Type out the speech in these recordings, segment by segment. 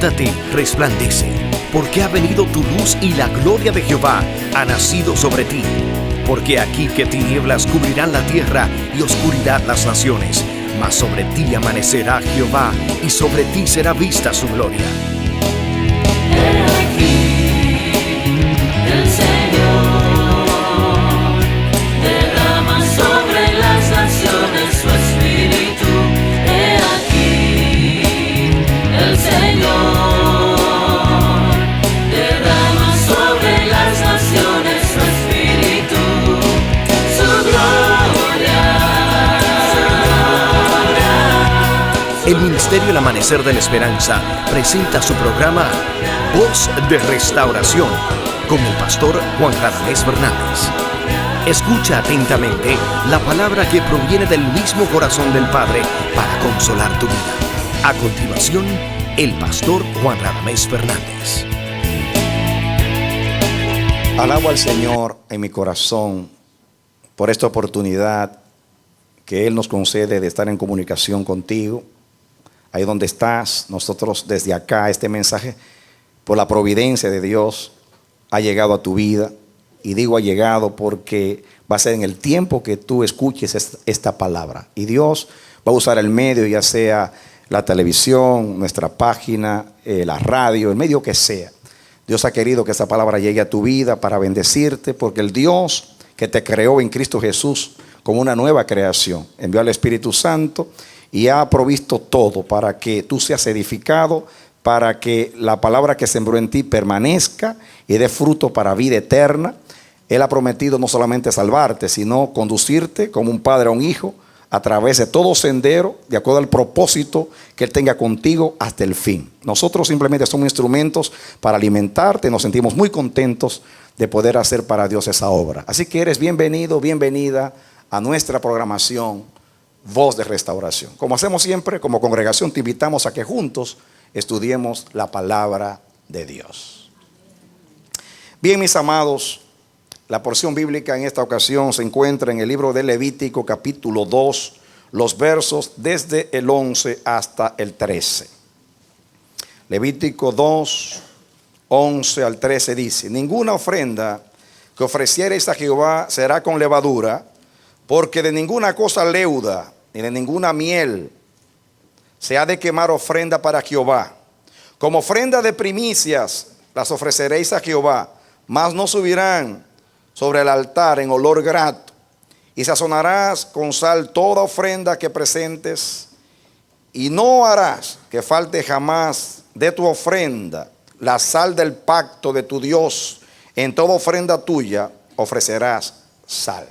levántate, resplandece, porque ha venido tu luz y la gloria de Jehová ha nacido sobre ti. Porque aquí que tinieblas cubrirán la tierra y oscuridad las naciones, mas sobre ti amanecerá Jehová y sobre ti será vista su gloria. He aquí, el Señor derrama sobre las naciones su espíritu. He aquí, el Señor derrama sobre las naciones su espíritu, su gloria. El Ministerio El Amanecer de la Esperanza presenta su programa Voz de Restauración con el pastor Juan Radamés Fernández. Escucha atentamente la palabra que proviene del mismo corazón del Padre para consolar tu vida. A continuación, el pastor Juan Radamés Fernández. Alabo al Señor en mi corazón por esta oportunidad que Él nos concede de estar en comunicación contigo. Ahí donde estás, nosotros desde acá, este mensaje, por la providencia de Dios, ha llegado a tu vida. Y digo ha llegado porque va a ser en el tiempo que tú escuches esta palabra. Y Dios va a usar el medio, ya sea la televisión, nuestra página, la radio, el medio que sea. Dios ha querido que esta palabra llegue a tu vida para bendecirte, porque el Dios que te creó en Cristo Jesús como una nueva creación, envió al Espíritu Santo y ha provisto todo para que tú seas edificado, para que la palabra que sembró en ti permanezca y dé fruto para vida eterna. Él ha prometido no solamente salvarte, sino conducirte como un padre a un hijo a través de todo sendero, de acuerdo al propósito que Él tenga contigo hasta el fin. Nosotros simplemente somos instrumentos para alimentarte. Nos sentimos muy contentos de poder hacer para Dios esa obra. Así que eres bienvenido, bienvenida a nuestra programación Voz de Restauración. Como hacemos siempre, como congregación te invitamos a que juntos estudiemos la palabra de Dios. Bien, mis amados, la porción bíblica en esta ocasión se encuentra en el libro de Levítico capítulo 2, los versos desde el 11 hasta el 13. Levítico 2, 11 al 13 dice: ninguna ofrenda que ofreciereis a Jehová será con levadura, porque de ninguna cosa leuda, ni de ninguna miel se ha de quemar ofrenda para Jehová. Como ofrenda de primicias las ofreceréis a Jehová, mas no subirán sobre el altar en olor grato. Y sazonarás con sal toda ofrenda que presentes, y no harás que falte jamás de tu ofrenda la sal del pacto de tu Dios. En toda ofrenda tuya ofrecerás sal.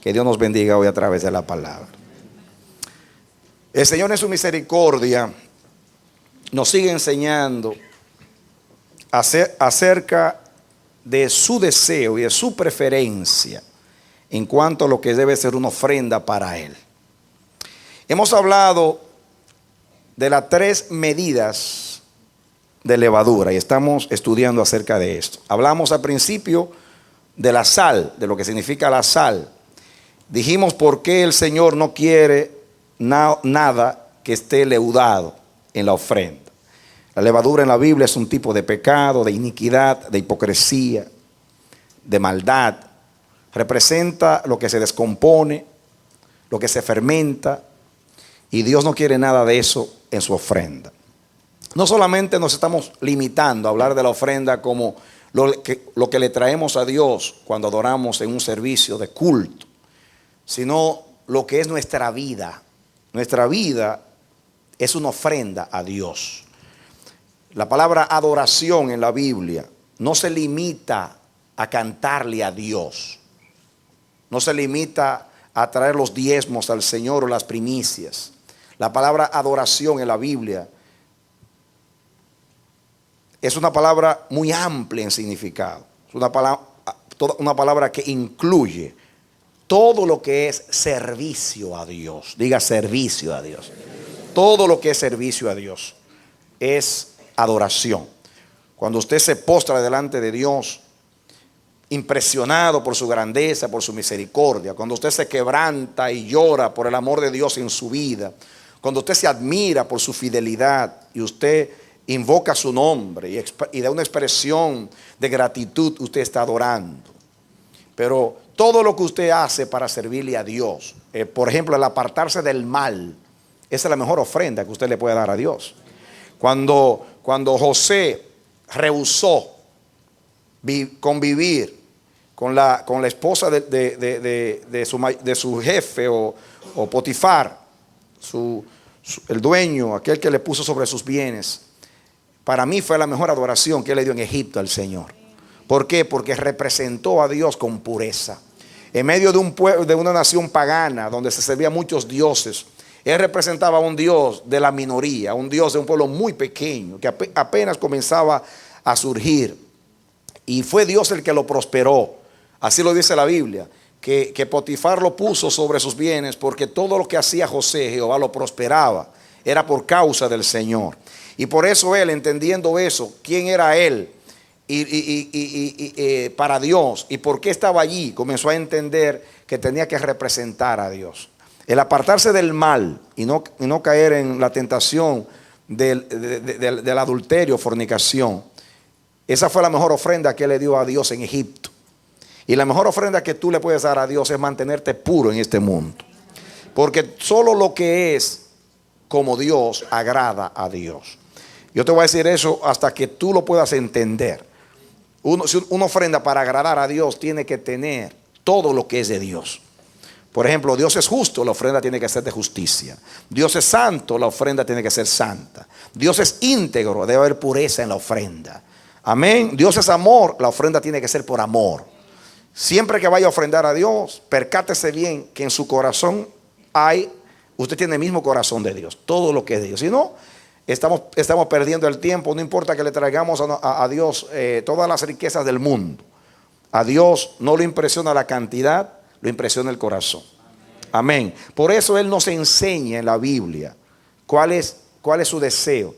Que Dios nos bendiga hoy a través de la palabra. El Señor en su misericordia nos sigue enseñando acerca de su deseo y de su preferencia en cuanto a lo que debe ser una ofrenda para Él. Hemos hablado de las 3 medidas de levadura y estamos estudiando acerca de esto. Hablamos al principio de la sal, de lo que significa la sal. Dijimos por qué el Señor no quiere nada que esté leudado en la ofrenda. La levadura en la Biblia es un tipo de pecado, de iniquidad, de hipocresía, de maldad. Representa lo que se descompone, lo que se fermenta, y Dios no quiere nada de eso en su ofrenda. No solamente nos estamos limitando a hablar de la ofrenda como lo que le traemos a Dios cuando adoramos en un servicio de culto, sino lo que es nuestra vida. Nuestra vida es una ofrenda a Dios. La palabra adoración en la Biblia no se limita a cantarle a Dios. No se limita a traer los diezmos al Señor o las primicias. La palabra adoración en la Biblia es una palabra muy amplia en significado. Es una palabra que incluye todo lo que es servicio a Dios. Diga servicio a Dios. Todo lo que es servicio a Dios es adoración. Cuando usted se postra delante de Dios, impresionado por su grandeza, por su misericordia, cuando usted se quebranta y llora por el amor de Dios en su vida, cuando usted se admira por su fidelidad y usted invoca su nombre y da una expresión de gratitud, usted está adorando. Pero todo lo que usted hace para servirle a Dios, por ejemplo, el apartarse del mal, esa es la mejor ofrenda que usted le puede dar a Dios. Cuando José rehusó convivir con la esposa de su jefe o Potifar, el dueño, aquel que le puso sobre sus bienes, para mí fue la mejor adoración que él le dio en Egipto al Señor. ¿Por qué? Porque representó a Dios con pureza. En medio de un pueblo, de una nación pagana, donde se servían muchos dioses, él representaba a un Dios de la minoría, un Dios de un pueblo muy pequeño, que apenas comenzaba a surgir. Y fue Dios el que lo prosperó. Así lo dice la Biblia, que Potifar lo puso sobre sus bienes, porque todo lo que hacía José, Jehová lo prosperaba. Era por causa del Señor. Y por eso él, entendiendo eso, quién era él para Dios y por qué estaba allí, comenzó a entender que tenía que representar a Dios. El apartarse del mal y no caer en la tentación del adulterio, fornicación. Esa fue la mejor ofrenda que él le dio a Dios en Egipto. Y la mejor ofrenda que tú le puedes dar a Dios es mantenerte puro en este mundo. Porque solo lo que es como Dios agrada a Dios. Yo te voy a decir eso hasta que tú lo puedas entender. Una ofrenda para agradar a Dios tiene que tener todo lo que es de Dios. Por ejemplo, Dios es justo, la ofrenda tiene que ser de justicia. Dios es santo, la ofrenda tiene que ser santa. Dios es íntegro, debe haber pureza en la ofrenda. Amén. Dios es amor, la ofrenda tiene que ser por amor. Siempre que vaya a ofrendar a Dios, percátese bien que en su corazón usted tiene el mismo corazón de Dios, todo lo que es de Dios. Si no, estamos perdiendo el tiempo. No importa que le traigamos a Dios todas las riquezas del mundo. A Dios no le impresiona la cantidad, lo impresiona el corazón. Amén. Por eso Él nos enseña en la Biblia cuál es su deseo.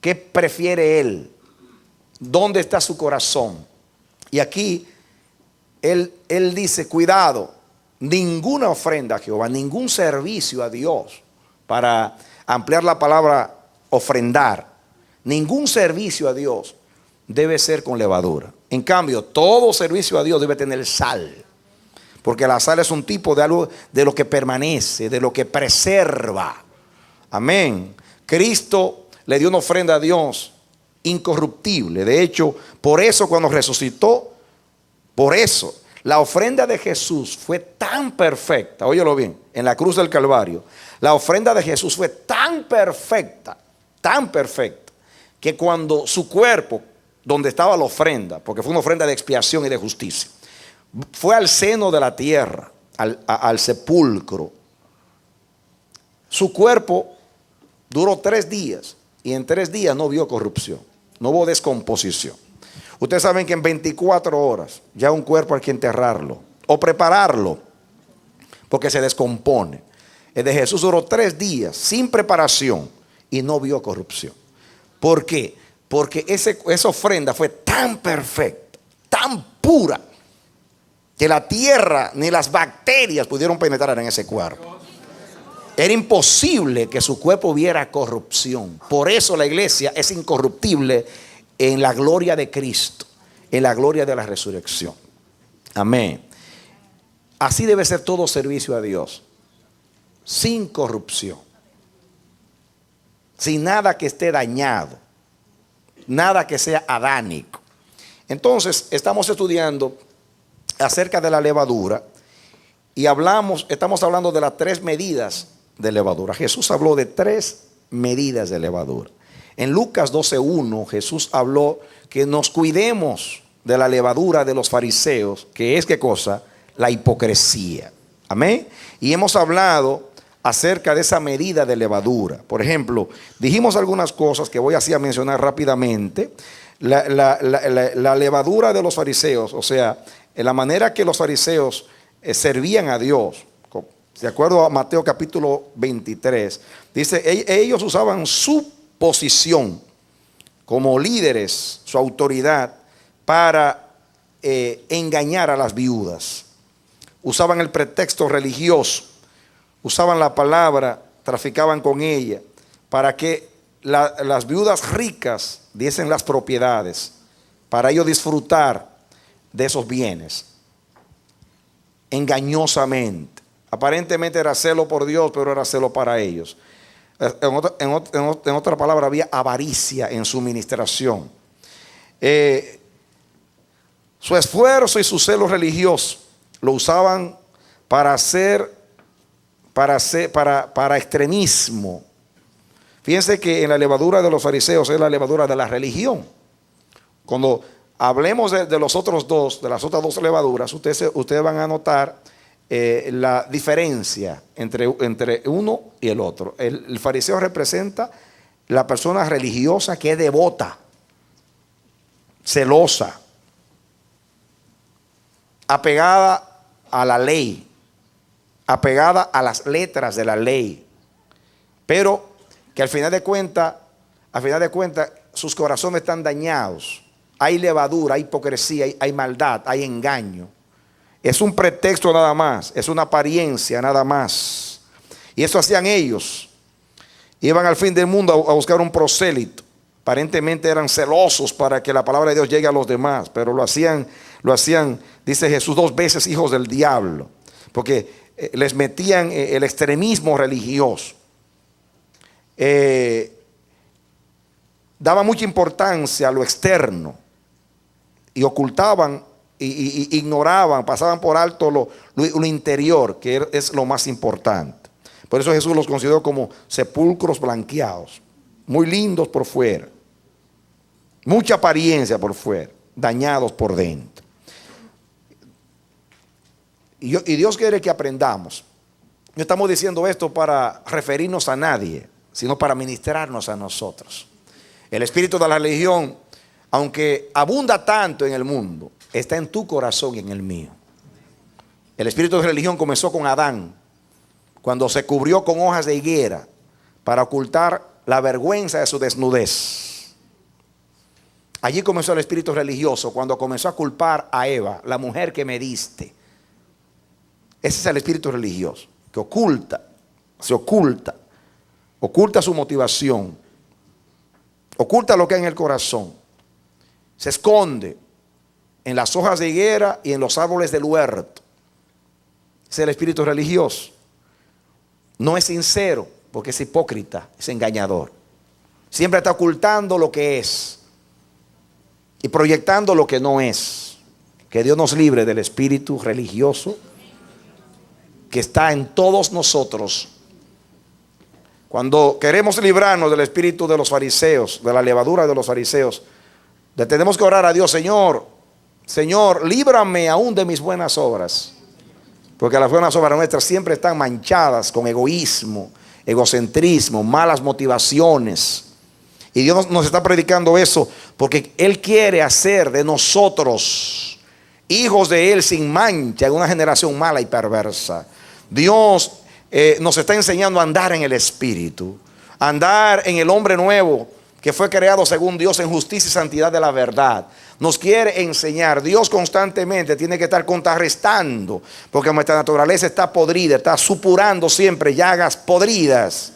¿Qué prefiere Él? ¿Dónde está su corazón? Y aquí Él dice, cuidado, ninguna ofrenda a Jehová, ningún servicio a Dios, para ampliar la palabra ofrendar, ningún servicio a Dios debe ser con levadura. En cambio, todo servicio a Dios debe tener sal, porque la sal es un tipo de algo, de lo que permanece, de lo que preserva. Amén. Cristo le dio una ofrenda a Dios incorruptible. De hecho, por eso cuando resucitó, por eso la ofrenda de Jesús fue tan perfecta. Óyelo bien, en la cruz del Calvario, la ofrenda de Jesús fue tan perfecta, que cuando su cuerpo, donde estaba la ofrenda, porque fue una ofrenda de expiación y de justicia, fue al seno de la tierra, al sepulcro, su cuerpo duró 3 días y en 3 días no vio corrupción, no hubo descomposición. Ustedes saben que en 24 horas ya un cuerpo hay que enterrarlo o prepararlo porque se descompone. El de Jesús duró 3 días sin preparación y no vio corrupción. ¿Por qué? Porque esa ofrenda fue tan perfecta, tan pura, que la tierra ni las bacterias pudieron penetrar en ese cuerpo. Era imposible que su cuerpo viera corrupción. Por eso la iglesia es incorruptible en la gloria de Cristo, en la gloria de la resurrección. Amén. Así debe ser todo servicio a Dios, sin corrupción, sin nada que esté dañado, nada que sea adánico. Entonces, estamos estudiando acerca de la levadura y estamos hablando de las 3 medidas de levadura. Jesús habló de 3 medidas de levadura. En Lucas 12:1 Jesús habló que nos cuidemos de la levadura de los fariseos, que es ¿qué cosa? La hipocresía. Amén. Y hemos hablado acerca de esa medida de levadura. Por ejemplo, dijimos algunas cosas que voy así a mencionar rápidamente. La levadura de los fariseos, o sea, en la manera que los fariseos servían a Dios. De acuerdo a Mateo capítulo 23, dice, ellos usaban su posición como líderes, su autoridad, para engañar a las viudas. Usaban el pretexto religioso, usaban la palabra, traficaban con ella, para que las viudas ricas diesen las propiedades, para ellos disfrutar de esos bienes. Engañosamente. Aparentemente era celo por Dios, pero era celo para ellos. En otra palabra, había avaricia en su ministración. Su esfuerzo y su celo religioso lo usaban para extremismo. Fíjense que en la levadura de los fariseos es la levadura de la religión. Cuando hablemos de los otros dos, de las otras dos levaduras, ustedes van a notar la diferencia entre uno y el otro. El fariseo representa la persona religiosa que es devota, celosa, apegada a la ley, apegada a las letras de la ley, pero que al final de cuentas, sus corazones están dañados. Hay levadura, hay hipocresía, hay maldad, hay engaño. Es un pretexto nada más, es una apariencia nada más. Y eso hacían ellos. Iban al fin del mundo a buscar un prosélito. Aparentemente eran celosos para que la palabra de Dios llegue a los demás, pero lo hacían, dice Jesús, 2 veces hijos del diablo, porque les metían el extremismo religioso. Daba mucha importancia a lo externo y ocultaban y ignoraban, pasaban por alto lo interior, que es lo más importante. Por eso Jesús los consideró como sepulcros blanqueados, muy lindos por fuera, mucha apariencia por fuera, dañados por dentro. Y Dios quiere que aprendamos. No estamos diciendo esto para referirnos a nadie, sino para ministrarnos a nosotros. El espíritu de la religión, aunque abunda tanto en el mundo, está en tu corazón y en el mío. El espíritu de religión comenzó con Adán, cuando se cubrió con hojas de higuera para ocultar la vergüenza de su desnudez. Allí comenzó el espíritu religioso, cuando comenzó a culpar a Eva, la mujer que me diste. Ese es el espíritu religioso, que se oculta su motivación, oculta lo que hay en el corazón, se esconde en las hojas de higuera y en los árboles del huerto. Ese es el espíritu religioso. No es sincero, porque es hipócrita, es engañador. Siempre está ocultando lo que es y proyectando lo que no es. Que Dios nos libre del espíritu religioso que está en todos nosotros. Cuando queremos librarnos del espíritu de los fariseos, de la levadura de los fariseos, le tenemos que orar a Dios: Señor, líbrame aún de mis buenas obras. Porque las buenas obras nuestras siempre están manchadas con egoísmo, egocentrismo, malas motivaciones. Y Dios nos está predicando eso porque Él quiere hacer de nosotros hijos de Él sin mancha en una generación mala y perversa. Dios nos está enseñando a andar en el Espíritu, a andar en el hombre nuevo que fue creado según Dios en justicia y santidad de la verdad. Nos quiere enseñar. Dios constantemente tiene que estar contrarrestando, porque nuestra naturaleza está podrida, está supurando siempre llagas podridas.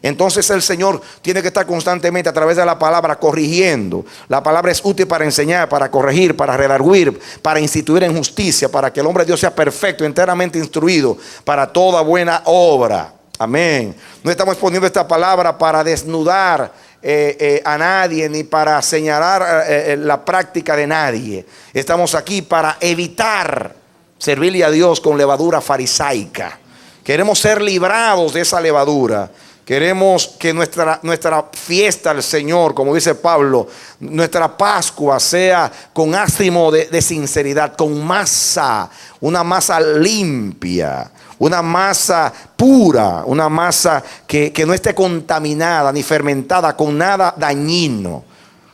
Entonces el Señor tiene que estar constantemente a través de la palabra corrigiendo. La palabra es útil para enseñar, para corregir, para redarguir, para instituir en justicia, para que el hombre de Dios sea perfecto, enteramente instruido para toda buena obra. Amén. No estamos poniendo esta palabra para desnudar a nadie, ni para señalar la práctica de nadie. Estamos aquí para evitar servirle a Dios con levadura farisaica. Queremos ser librados de esa levadura. Queremos que nuestra fiesta al Señor, como dice Pablo, nuestra Pascua sea con ánimo de sinceridad, con masa, una masa limpia, una masa pura, una masa que no esté contaminada ni fermentada con nada dañino,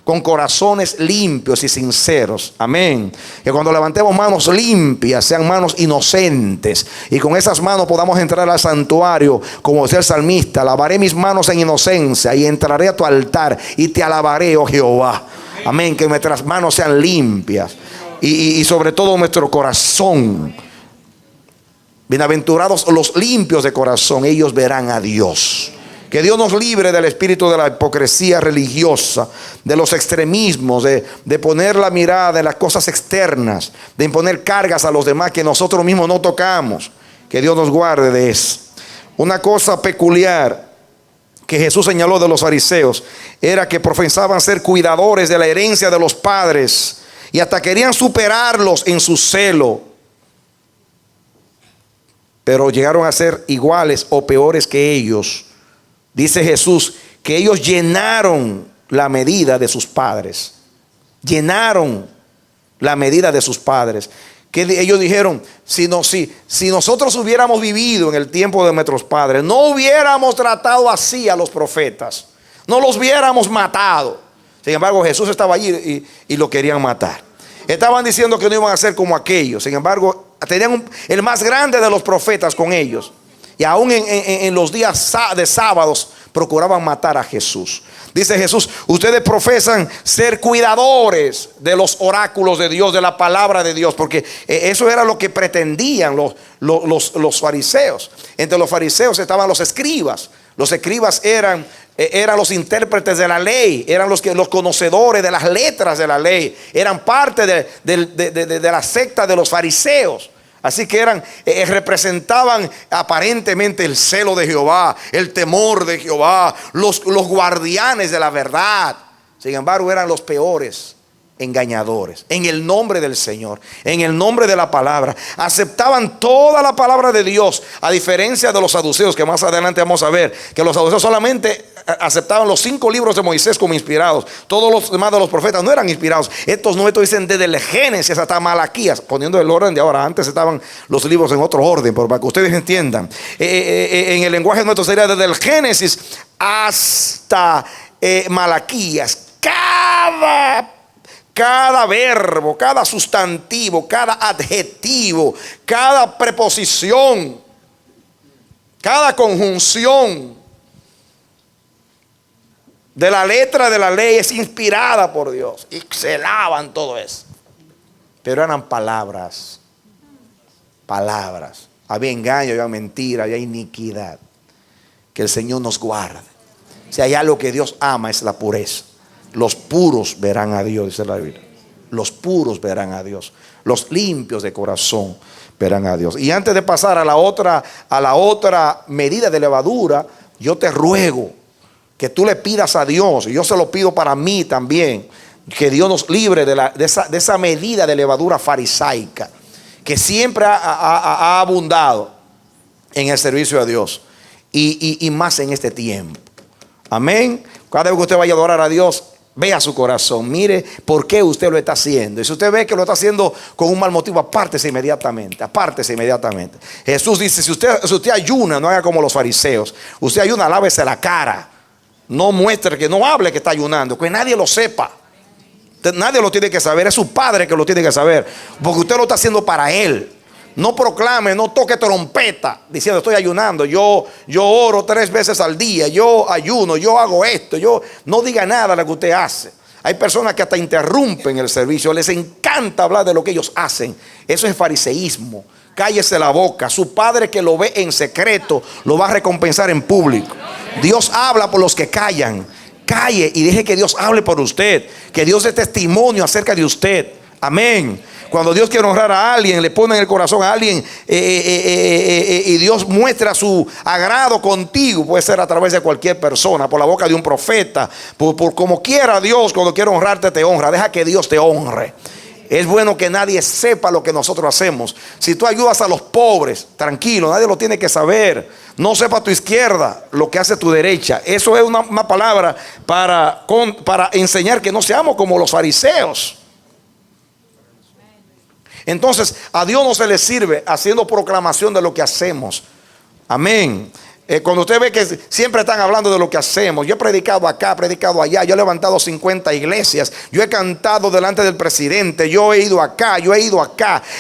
con corazones limpios y sinceros. Amén. Que cuando levantemos manos limpias, sean manos inocentes, y con esas manos podamos entrar al santuario, como decía el salmista: lavaré mis manos en inocencia y entraré a tu altar y te alabaré, oh Jehová. Amén. Que nuestras manos sean limpias y sobre todo nuestro corazón. Bienaventurados los limpios de corazón, ellos verán a Dios. Que Dios nos libre del espíritu de la hipocresía religiosa, de los extremismos, de poner la mirada en las cosas externas, de imponer cargas a los demás que nosotros mismos no tocamos. Que Dios nos guarde de eso. Una cosa peculiar que Jesús señaló de los fariseos era que profesaban ser cuidadores de la herencia de los padres y hasta querían superarlos en su celo, pero llegaron a ser iguales o peores que ellos. Dice Jesús que ellos llenaron la medida de sus padres. Llenaron la medida de sus padres. Que ellos dijeron, si nosotros hubiéramos vivido en el tiempo de nuestros padres, no hubiéramos tratado así a los profetas, no los hubiéramos matado. Sin embargo, Jesús estaba allí y lo querían matar. Estaban diciendo que no iban a ser como aquellos. Sin embargo, tenían el más grande de los profetas con ellos. Y aún en los días de sábados procuraban matar a Jesús. Dice Jesús, ustedes profesan ser cuidadores de los oráculos de Dios, de la palabra de Dios, porque eso era lo que pretendían los fariseos. Entre los fariseos estaban los escribas. Los escribas eran los intérpretes de la ley, eran los conocedores de las letras de la ley, eran parte de la secta de los fariseos. Así que representaban aparentemente el celo de Jehová, el temor de Jehová, los guardianes de la verdad. Sin embargo, eran los peores engañadores. En el nombre del Señor, en el nombre de la palabra, aceptaban toda la palabra de Dios, a diferencia de los saduceos, que más adelante vamos a ver, que los saduceos solamente aceptaban los 5 libros de Moisés como inspirados. Todos los demás de los profetas no eran inspirados. Estos dicen desde el Génesis hasta Malaquías, poniendo el orden de ahora. Antes estaban los libros en otro orden, pero para que ustedes entiendan, en el lenguaje nuestro sería desde el Génesis hasta Malaquías. Cada verbo, cada sustantivo, cada adjetivo, cada preposición, cada conjunción de la letra de la ley es inspirada por Dios. Y celaban todo eso. Pero eran palabras. Palabras. Había engaño, había mentira, había iniquidad. Que el Señor nos guarde. Si hay algo que Dios ama es la pureza. Los puros verán a Dios, dice la Biblia. Los puros verán a Dios. Los limpios de corazón verán a Dios. Y antes de pasar a la otra medida de levadura, yo te ruego que tú le pidas a Dios, y yo se lo pido para mí también, que Dios nos libre de esa medida de levadura farisaica que siempre ha abundado en el servicio a Dios, y más en este tiempo. Amén. Cada vez que usted vaya a adorar a Dios, vea su corazón, mire por qué usted lo está haciendo. Y si usted ve que lo está haciendo con un mal motivo, apártese inmediatamente. Jesús dice, si usted ayuna, no haga como los fariseos. Usted ayuna, lávese la cara. No muestre, que no hable que está ayunando, que nadie lo sepa. Nadie lo tiene que saber, es su padre que lo tiene que saber, porque usted lo está haciendo para él. No proclame, no toque trompeta diciendo estoy ayunando, yo oro 3 veces al día, yo ayuno, yo hago esto. No diga nada de lo que usted hace. Hay personas que hasta interrumpen el servicio, les encanta hablar de lo que ellos hacen. Eso es fariseísmo. Cállese la boca. Su padre que lo ve en secreto lo va a recompensar en público. Dios habla por los que callan. Calle y deje que Dios hable por usted, que Dios dé testimonio acerca de usted. Amén. Cuando Dios quiere honrar a alguien, le pone en el corazón a alguien, y Dios muestra su agrado contigo, puede ser a través de cualquier persona, por la boca de un profeta, por como quiera Dios. Cuando quiere honrarte, te honra. Deja que Dios te honre. Es bueno que nadie sepa lo que nosotros hacemos. Si tú ayudas a los pobres, tranquilo, nadie lo tiene que saber. No sepa tu izquierda lo que hace tu derecha. Eso es una palabra para enseñar que no seamos como los fariseos. Entonces a Dios no se le sirve haciendo proclamación de lo que hacemos. Amén. Cuando usted ve que siempre están hablando de lo que hacemos. Yo he predicado acá, he predicado allá, yo he levantado 50 iglesias, yo he cantado delante del presidente, yo he ido acá,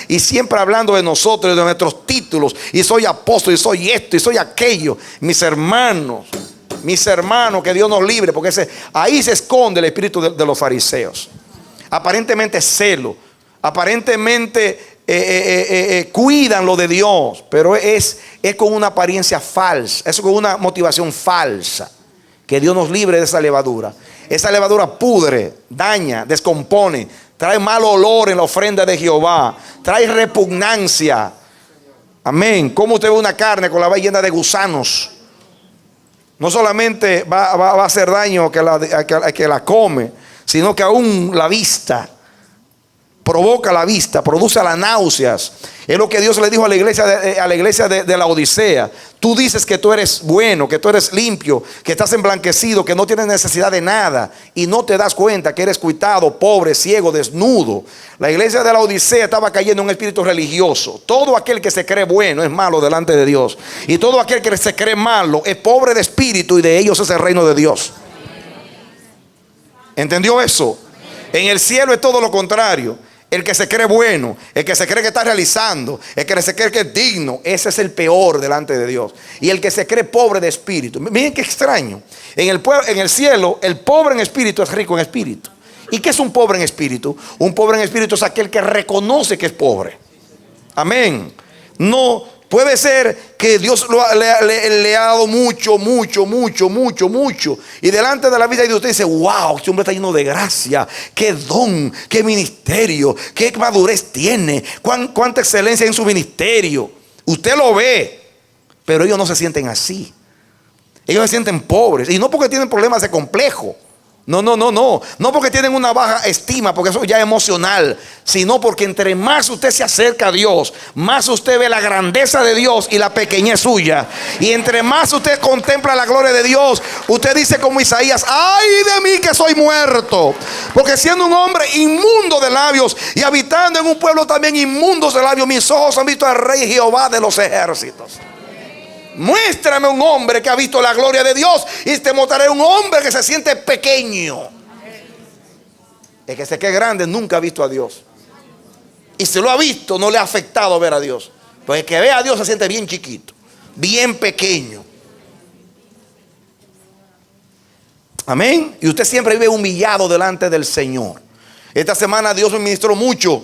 y siempre hablando de nosotros, de nuestros títulos, y soy apóstol, y soy esto, y soy aquello. Mis hermanos, que Dios nos libre, porque ahí se esconde el espíritu de los fariseos. Aparentemente celo, aparentemente cuidan lo de Dios, pero es con una apariencia falsa, es con una motivación falsa. Que Dios nos libre de esa levadura. Esa levadura pudre, daña, descompone, trae mal olor en la ofrenda de Jehová, trae repugnancia. Amén. ¿Cómo usted ve una carne con la vaina llena de gusanos? No solamente va a hacer daño a que la come, sino que aún la vista, provoca la vista, produce las náuseas. Es lo que Dios le dijo a la iglesia de la Odisea. Tú dices que tú eres bueno, que tú eres limpio, que estás emblanquecido, que no tienes necesidad de nada, y no te das cuenta que eres cuitado, pobre, ciego, desnudo. La iglesia de la Odisea estaba cayendo en un espíritu religioso. Todo aquel que se cree bueno es malo delante de Dios, y todo aquel que se cree malo es pobre de espíritu, y de ellos es el reino de Dios. ¿Entendió eso? En el cielo es todo lo contrario. El que se cree bueno, el que se cree que está realizando, el que se cree que es digno, ese es el peor delante de Dios. Y el que se cree pobre de espíritu. Miren qué extraño. En el cielo, el pobre en espíritu es rico en espíritu. ¿Y qué es un pobre en espíritu? Un pobre en espíritu es aquel que reconoce que es pobre. Amén. No puede ser que Dios le ha dado mucho. Y delante de la vida de usted dice: wow, este hombre está lleno de gracia. Qué don, qué ministerio, qué madurez tiene, cuánta excelencia en su ministerio. Usted lo ve, pero ellos no se sienten así. Ellos se sienten pobres. Y no porque tienen problemas de complejo. No porque tienen una baja estima, porque eso ya es emocional, sino porque entre más usted se acerca a Dios, más usted ve la grandeza de Dios y la pequeñez suya. Y entre más usted contempla la gloria de Dios, usted dice como Isaías: ay de mí que soy muerto, porque siendo un hombre inmundo de labios y habitando en un pueblo también inmundo de labios, mis ojos han visto al Rey Jehová de los ejércitos. Muéstrame un hombre que ha visto la gloria de Dios, y te mostraré un hombre que se siente pequeño. El que se cree grande nunca ha visto a Dios, y si lo ha visto no le ha afectado ver a Dios. Pues el que ve a Dios se siente bien chiquito, bien pequeño. Amén. Y usted siempre vive humillado delante del Señor. Esta semana Dios me ministró mucho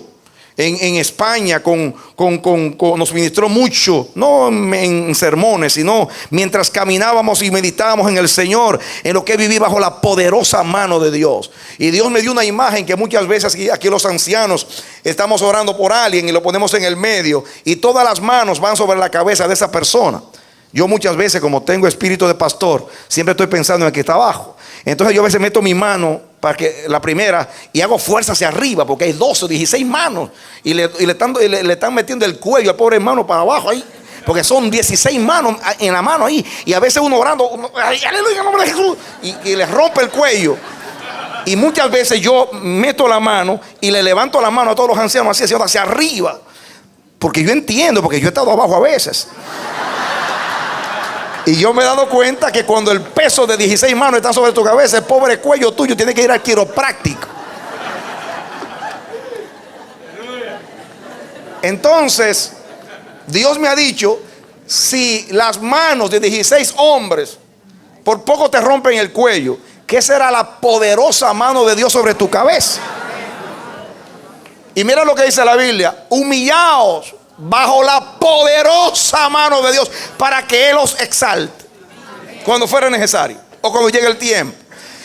en España, nos ministró mucho, no en sermones, sino mientras caminábamos y meditábamos en el Señor, en lo que viví bajo la poderosa mano de Dios. Y Dios me dio una imagen que muchas veces aquí los ancianos estamos orando por alguien y lo ponemos en el medio, y todas las manos van sobre la cabeza de esa persona. Yo muchas veces, como tengo espíritu de pastor, siempre estoy pensando en el que está abajo. Entonces yo a veces meto mi mano para que la primera, y hago fuerza hacia arriba, porque hay 12 o 16 manos, y le están metiendo el cuello al pobre hermano para abajo ahí, porque son 16 manos en la mano ahí. Y a veces uno orando, aleluya, en el nombre de Jesús, y le rompe el cuello. Y muchas veces yo meto la mano y le levanto la mano a todos los ancianos así hacia arriba, porque yo entiendo, porque yo he estado abajo a veces. Y yo me he dado cuenta que cuando el peso de 16 manos está sobre tu cabeza, el pobre cuello tuyo tiene que ir al quiropráctico. Entonces, Dios me ha dicho: si las manos de 16 hombres por poco te rompen el cuello, ¿qué será la poderosa mano de Dios sobre tu cabeza? Y mira lo que dice la Biblia: humillaos bajo la poderosa mano de Dios, para que Él os exalte cuando fuera necesario, o cuando llegue el tiempo.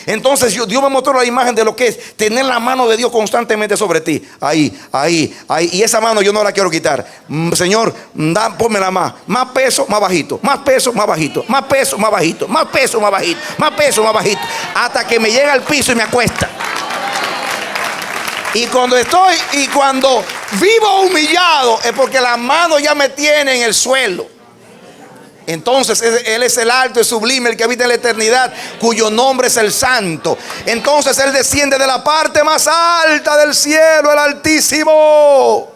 Entonces Dios me mostró la imagen de lo que es tener la mano de Dios constantemente sobre ti. Ahí. Y esa mano yo no la quiero quitar. Señor, pónmela más peso, más bajito. Más peso, más bajito. Más peso, más bajito. Más peso, más bajito. Más peso, más bajito. Hasta que me llega al piso y me acuesta. Y cuando vivo humillado es porque la mano ya me tiene en el suelo. Entonces Él es el alto y sublime, el que habita en la eternidad, cuyo nombre es el Santo. Entonces Él desciende de la parte más alta del cielo, el Altísimo,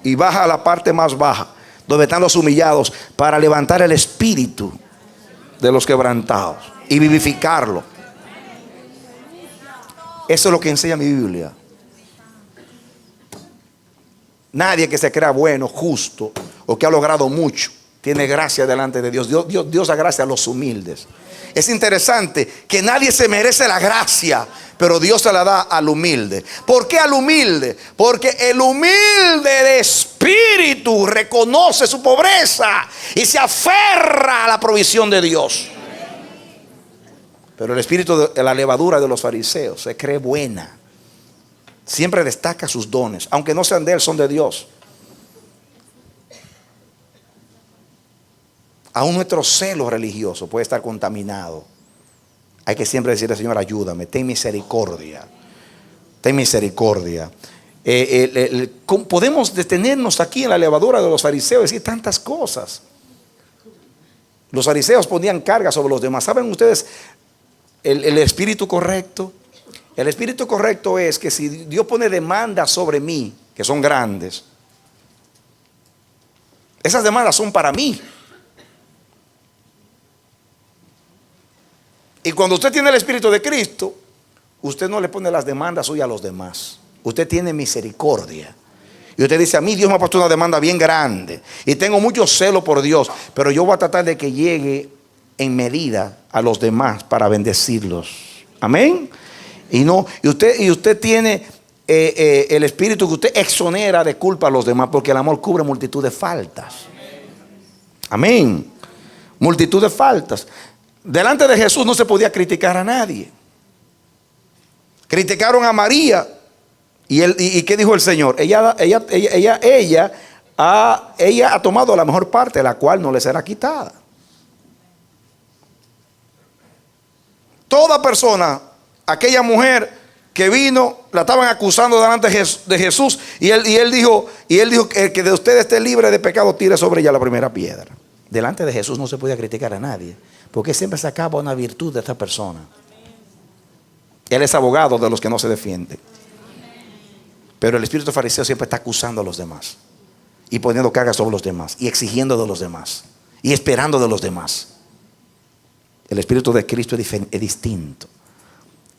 y baja a la parte más baja, donde están los humillados, para levantar el espíritu de los quebrantados y vivificarlo. Eso es lo que enseña mi Biblia. Nadie que se crea bueno, justo, o que ha logrado mucho, tiene gracia delante de Dios. Dios da gracia a los humildes. Es interesante que nadie se merece la gracia, pero Dios se la da al humilde. ¿Por qué al humilde? Porque el humilde de espíritu reconoce su pobreza y se aferra a la provisión de Dios. Pero el espíritu de la levadura de los fariseos se cree buena. Siempre destaca sus dones, aunque no sean de él, son de Dios. Aún nuestro celo religioso puede estar contaminado. Hay que siempre decirle: Señor, ayúdame, ten misericordia. Ten misericordia. Podemos detenernos aquí en la levadura de los fariseos y decir tantas cosas. Los fariseos ponían carga sobre los demás. ¿Saben ustedes el espíritu correcto? El espíritu correcto es que si Dios pone demandas sobre mí, que son grandes, esas demandas son para mí. Y cuando usted tiene el Espíritu de Cristo, usted no le pone las demandas suyas a los demás. Usted tiene misericordia. Y usted dice: a mí Dios me ha puesto una demanda bien grande y tengo mucho celo por Dios, pero yo voy a tratar de que llegue en medida a los demás para bendecirlos. Amén. Y usted tiene el Espíritu que usted exonera de culpa a los demás, porque el amor cubre multitud de faltas. Amén. Multitud de faltas. Delante de Jesús no se podía criticar a nadie. Criticaron a María. ¿Y qué dijo el Señor? Ella ha tomado la mejor parte, la cual no le será quitada. Toda persona, aquella mujer que vino, la estaban acusando delante de Jesús, y él dijo: el que de usted esté libre de pecado, tire sobre ella la primera piedra. Delante de Jesús no se podía criticar a nadie, porque siempre sacaba una virtud de esta persona. Él es abogado de los que no se defienden. Pero el espíritu fariseo siempre está acusando a los demás, y poniendo cargas sobre los demás, y exigiendo de los demás, y esperando de los demás. El espíritu de Cristo es distinto.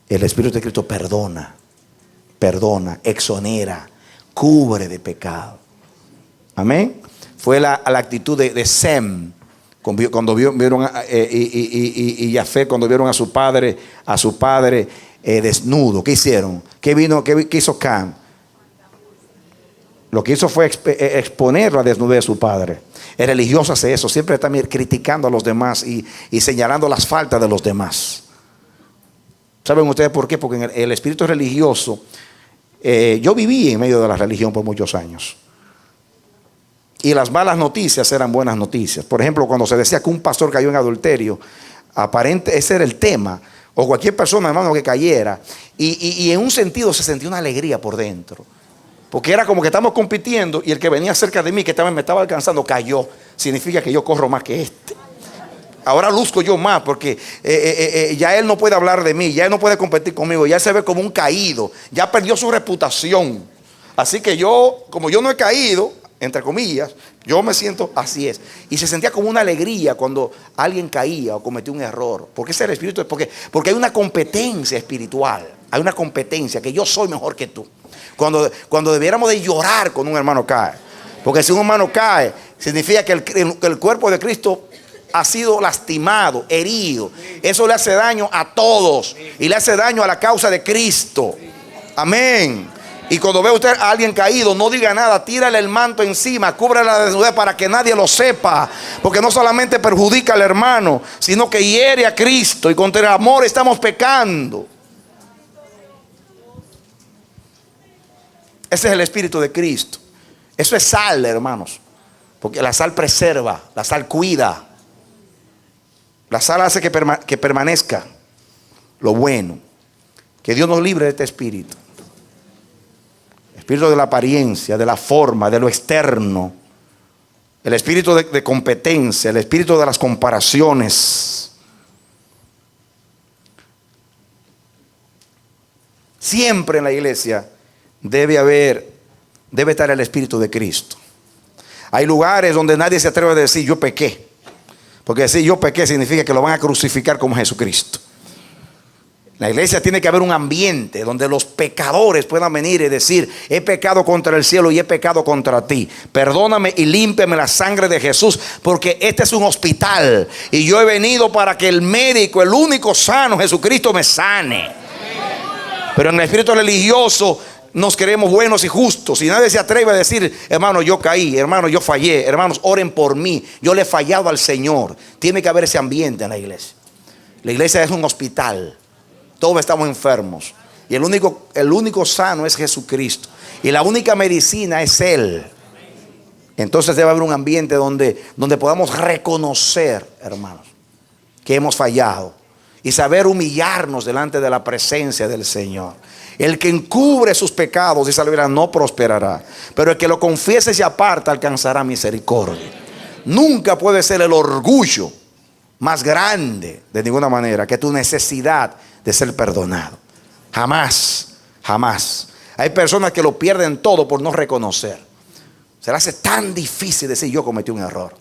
El espíritu de Cristo perdona, exonera, cubre de pecado. Amén. Fue la actitud de Sem cuando vieron y Jafet, cuando vieron a su padre desnudo. ¿Qué hicieron? ¿Qué hizo Cam? Lo que hizo fue exponer la desnudez de su padre. El religioso hace eso, siempre está criticando a los demás y señalando las faltas de los demás. ¿Saben ustedes por qué? Porque en el espíritu religioso, yo viví en medio de la religión por muchos años. Y las malas noticias eran buenas noticias. Por ejemplo, cuando se decía que un pastor cayó en adulterio, ese era el tema. O cualquier persona, hermano, que cayera. Y en un sentido se sentía una alegría por dentro. Porque era como que estamos compitiendo y el que venía cerca de mí, que me estaba alcanzando, cayó. Significa que yo corro más que este. Ahora luzco yo más, porque ya él no puede hablar de mí, ya él no puede competir conmigo, ya él se ve como un caído, ya perdió su reputación. Así que como yo no he caído, entre comillas, yo me siento, así es. Y se sentía como una alegría cuando alguien caía o cometía un error. Porque ese es el espíritu, porque hay una competencia espiritual, hay una competencia que yo soy mejor que tú. Cuando debiéramos de llorar cuando un hermano cae. Porque si un hermano cae, significa que el cuerpo de Cristo ha sido lastimado, herido. Eso le hace daño a todos y le hace daño a la causa de Cristo. Amén. Y cuando ve usted a alguien caído, no diga nada, tírale el manto encima, cúbrele la desnudez para que nadie lo sepa. Porque no solamente perjudica al hermano, sino que hiere a Cristo, y contra el amor estamos pecando. Ese es el espíritu de Cristo. Eso es sal, hermanos. Porque la sal preserva, la sal cuida. La sal hace que permanezca lo bueno. Que Dios nos libre de este espíritu. Espíritu de la apariencia, de la forma, de lo externo. El espíritu de competencia, el espíritu de las comparaciones. Siempre en la iglesia debe estar el espíritu de Cristo. Hay lugares donde nadie se atreve a decir yo pequé. Porque decir yo pequé significa que lo van a crucificar como Jesucristo. La iglesia tiene que haber un ambiente donde los pecadores puedan venir y decir: he pecado contra el cielo y he pecado contra ti. Perdóname y límpiame la sangre de Jesús, porque este es un hospital y yo he venido para que el médico, el único sano, Jesucristo, me sane. Pero en el espíritu religioso nos queremos buenos y justos y nadie se atreve a decir: hermano, yo caí, hermano, yo fallé, hermanos, oren por mí, yo le he fallado al Señor. Tiene que haber ese ambiente en la iglesia. La iglesia es un hospital. Todos estamos enfermos y el único sano es Jesucristo, y la única medicina es Él. Entonces debe haber un ambiente donde podamos reconocer, hermanos, que hemos fallado y saber humillarnos delante de la presencia del Señor. El que encubre sus pecados, dice la Biblia, no prosperará, pero el que lo confiese y se aparta alcanzará misericordia. Nunca puede ser el orgullo más grande, de ninguna manera, que tu necesidad de ser perdonado. Jamás, jamás. Hay personas que lo pierden todo por no reconocer. Se le hace tan difícil decir: yo cometí un error,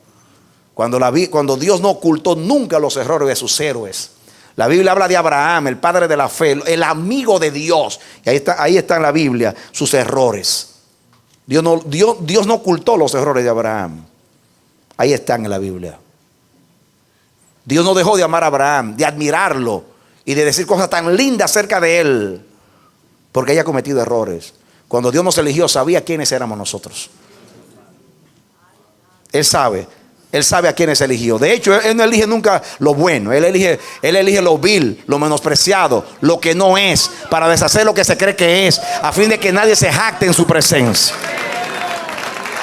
cuando Dios no ocultó nunca los errores de sus héroes. La Biblia habla de Abraham, el padre de la fe, el amigo de Dios, y ahí está en la Biblia sus errores. Dios no ocultó los errores de Abraham. Ahí están en la Biblia. Dios no dejó de amar a Abraham, de admirarlo y de decir cosas tan lindas acerca de él, porque haya cometido errores. Cuando Dios nos eligió, sabía quiénes éramos nosotros. Él sabe a quiénes eligió. De hecho, Él no elige nunca lo bueno. Él elige lo vil, lo menospreciado, lo que no es, para deshacer lo que se cree que es, a fin de que nadie se jacte en su presencia.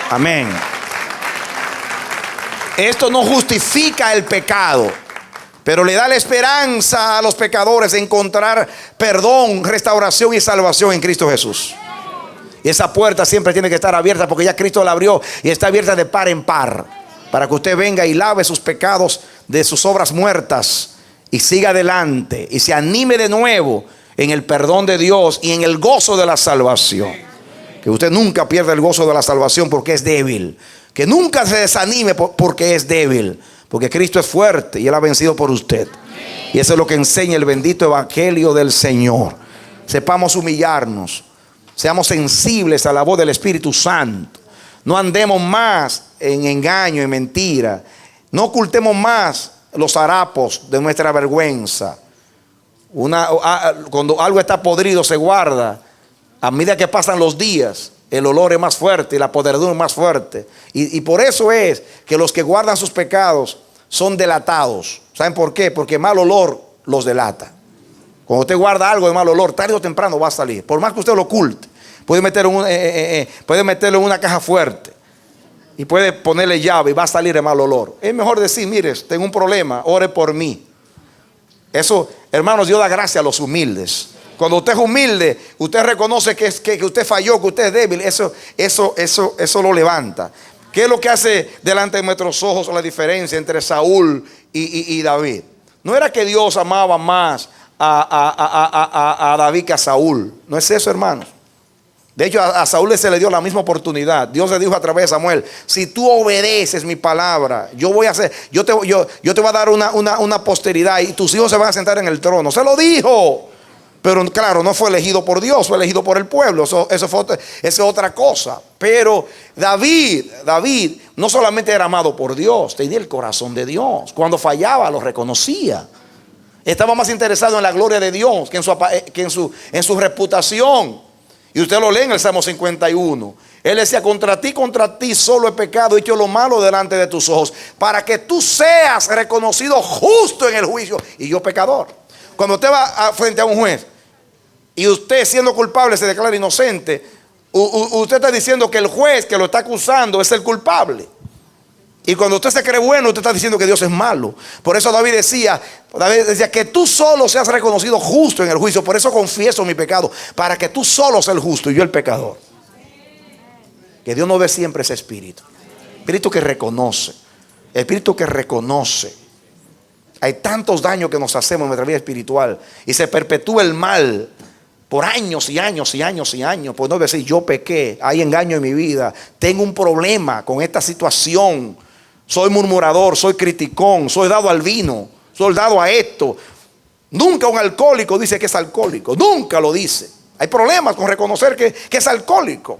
Amén. Esto no justifica el pecado, pero le da la esperanza a los pecadores de encontrar perdón, restauración y salvación en Cristo Jesús. Y esa puerta siempre tiene que estar abierta, porque ya Cristo la abrió y está abierta de par en par, para que usted venga y lave sus pecados de sus obras muertas y siga adelante y se anime de nuevo en el perdón de Dios y en el gozo de la salvación. Que usted nunca pierda el gozo de la salvación porque es débil. Que nunca se desanime porque es débil, porque Cristo es fuerte y Él ha vencido por usted. Y eso es lo que enseña el bendito evangelio del Señor. Sepamos humillarnos, seamos sensibles a la voz del Espíritu Santo. No andemos más en engaño y mentira. No ocultemos más los harapos de nuestra vergüenza. Cuando algo está podrido se guarda. A medida que pasan los días, el olor es más fuerte y la podredumbre es más fuerte. Y por eso es que los que guardan sus pecados son delatados. ¿Saben por qué? Porque mal olor los delata. Cuando usted guarda algo de mal olor, tarde o temprano va a salir. Por más que usted lo oculte, puede meterlo en una caja fuerte y puede ponerle llave y va a salir de mal olor. Es mejor decir: mire, tengo un problema, ore por mí. Eso, hermanos, Dios da gracia a los humildes. Cuando usted es humilde, usted reconoce que usted falló, que usted es débil. Eso lo levanta. ¿Qué es lo que hace delante de nuestros ojos la diferencia entre Saúl y David? No era que Dios amaba más a David que a Saúl. No es eso, hermanos. De hecho, a Saúl se le dio la misma oportunidad. Dios le dijo a través de Samuel: si tú obedeces mi palabra, yo te voy a dar una posteridad y tus hijos se van a sentar en el trono. Se lo dijo. Pero claro, no fue elegido por Dios, fue elegido por el pueblo. Eso es otra cosa. Pero David no solamente era amado por Dios, tenía el corazón de Dios. Cuando fallaba lo reconocía. Estaba más interesado en la gloria de Dios que en su reputación. Y usted lo lee en el Salmo 51. Él decía: contra ti solo he pecado, he hecho lo malo delante de tus ojos, para que tú seas reconocido justo en el juicio y yo pecador. Cuando usted va frente a un juez y usted, siendo culpable, se declara inocente, usted está diciendo que el juez que lo está acusando es el culpable. Y cuando usted se cree bueno, usted está diciendo que Dios es malo. Por eso David decía que tú solo seas reconocido justo en el juicio. Por eso confieso mi pecado, para que tú solo seas el justo y yo el pecador. Que Dios no ve siempre ese espíritu. Espíritu que reconoce. Espíritu que reconoce. Hay tantos daños que nos hacemos en nuestra vida espiritual y se perpetúa el mal por años y años y años y años. Por no decir: yo pequé, hay engaño en mi vida, tengo un problema con esta situación, soy murmurador, soy criticón, soy dado al vino, soy dado a esto. Nunca un alcohólico dice que es alcohólico. Nunca lo dice. Hay problemas con reconocer que es alcohólico.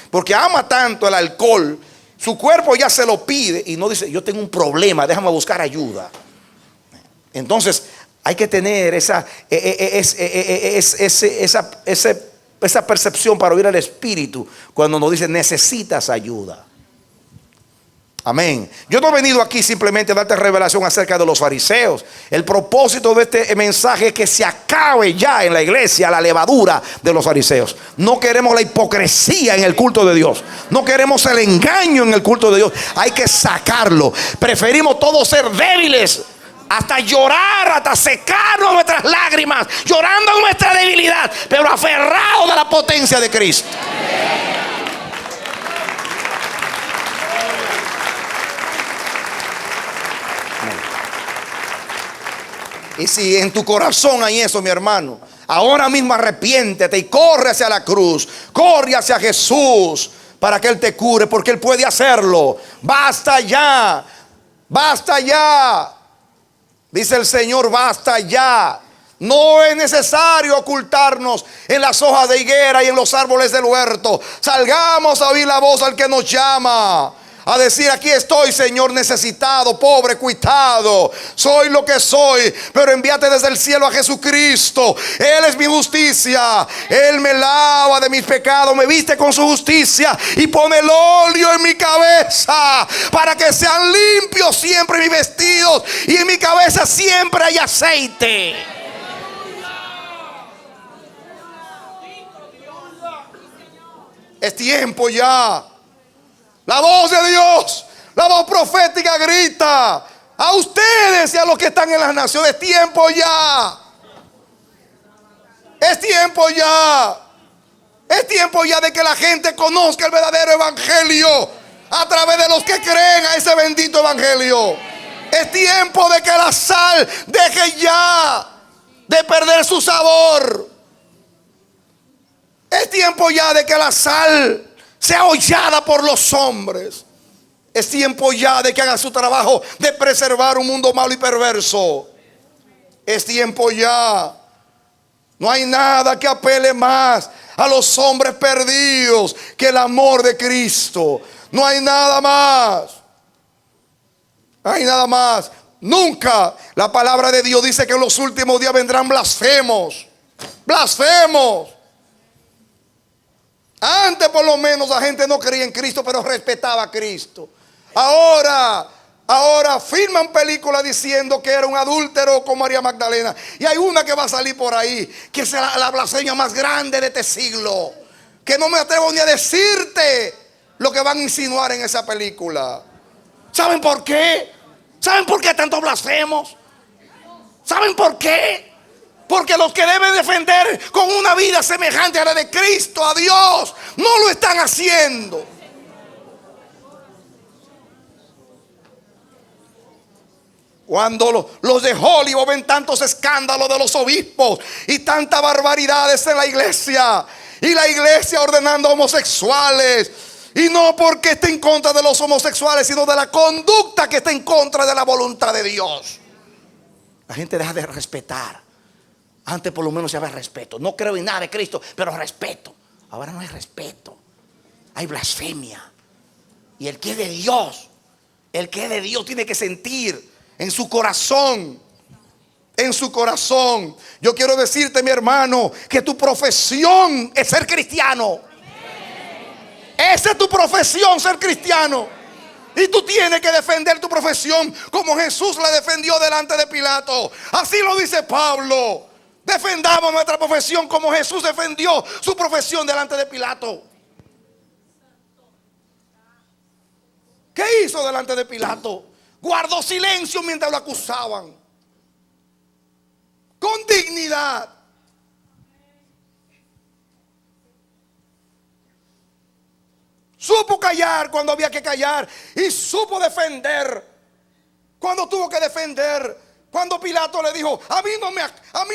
Porque ama tanto el alcohol, su cuerpo ya se lo pide y no dice, yo tengo un problema, déjame buscar ayuda. Entonces hay que tener esa percepción para oír al Espíritu cuando nos dice necesitas ayuda. Amén. Yo no he venido aquí simplemente a darte revelación acerca de los fariseos. El propósito de este mensaje es que se acabe ya en la iglesia la levadura de los fariseos. No queremos la hipocresía en el culto de Dios. No queremos el engaño en el culto de Dios. Hay que sacarlo. Preferimos todos ser débiles, hasta llorar, hasta secarnos nuestras lágrimas, llorando en nuestra debilidad, pero aferrados a la potencia de Cristo. Y si en tu corazón hay eso, mi hermano, ahora mismo arrepiéntete y corre hacia la cruz, corre hacia Jesús para que Él te cure, porque Él puede hacerlo. Basta ya, basta ya. Dice el Señor, basta ya. No es necesario ocultarnos en las hojas de higuera y en los árboles del huerto. Salgamos a oír la voz al que nos llama. A decir, aquí estoy, Señor, necesitado, pobre, cuitado. Soy lo que soy, pero envíate desde el cielo a Jesucristo. Él es mi justicia. Él me lava de mis pecados, me viste con su justicia y pone el óleo en mi cabeza para que sean limpios siempre mis vestidos y en mi cabeza siempre hay aceite. Es tiempo ya. La voz de Dios, la voz profética grita a ustedes y a los que están en las naciones. Es tiempo ya. Es tiempo ya. Es tiempo ya de que la gente conozca el verdadero evangelio a través de los que creen a ese bendito evangelio. Es tiempo de que la sal deje ya de perder su sabor. Es tiempo ya de que la sal sea hollada por los hombres. Es tiempo ya de que haga su trabajo de preservar un mundo malo y perverso. Es tiempo ya. No hay nada que apele más a los hombres perdidos que el amor de Cristo. No hay nada más. No hay nada más. Nunca. La palabra de Dios dice que en los últimos días vendrán blasfemos. Blasfemos. Antes por lo menos la gente no creía en Cristo, pero respetaba a Cristo. Ahora filman películas diciendo que era un adúltero con María Magdalena. Y hay una que va a salir por ahí, que es la blasfemia más grande de este siglo, que no me atrevo ni a decirte lo que van a insinuar en esa película. ¿Saben por qué? ¿Saben por qué tanto blasfemos? ¿Saben por qué? Porque los que deben defender con una vida semejante a la de Cristo, a Dios, no lo están haciendo. Cuando los de Hollywood ven tantos escándalos de los obispos y tantas barbaridades en la iglesia, y la iglesia ordenando homosexuales, y no porque esté en contra de los homosexuales, sino de la conducta que está en contra de la voluntad de Dios, la gente deja de respetar. Antes por lo menos se había respeto. No creo en nada de Cristo, pero respeto. Ahora no hay respeto. Hay blasfemia. Y el que es de Dios, el que es de Dios tiene que sentir en su corazón. En su corazón. Yo quiero decirte, mi hermano, que tu profesión es ser cristiano. Esa es tu profesión, ser cristiano. Y tú tienes que defender tu profesión como Jesús la defendió delante de Pilato. Así lo dice Pablo. Defendamos nuestra profesión como Jesús defendió su profesión delante de Pilato. ¿Qué hizo delante de Pilato? Guardó silencio mientras lo acusaban. Con dignidad. Supo callar cuando había que callar. Y supo defender cuando tuvo que defender. Cuando Pilato le dijo, a mí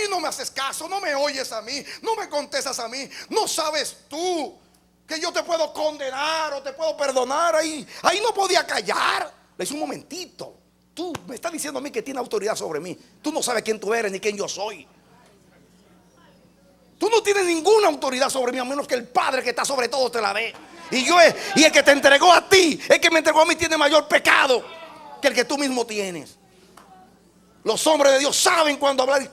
no me haces caso, no me oyes a mí, no me contestas a mí, no sabes tú que yo te puedo condenar o te puedo perdonar. Ahí no podía callar. Le hizo un momentito. Tú me estás diciendo a mí que tiene autoridad sobre mí. Tú no sabes quién tú eres ni quién yo soy. Tú no tienes ninguna autoridad sobre mí, a menos que el Padre que está sobre todo te la dé. Y el que te entregó a ti, el que me entregó a mí, tiene mayor pecado que el que tú mismo tienes. Los hombres de Dios saben cuándo hablar y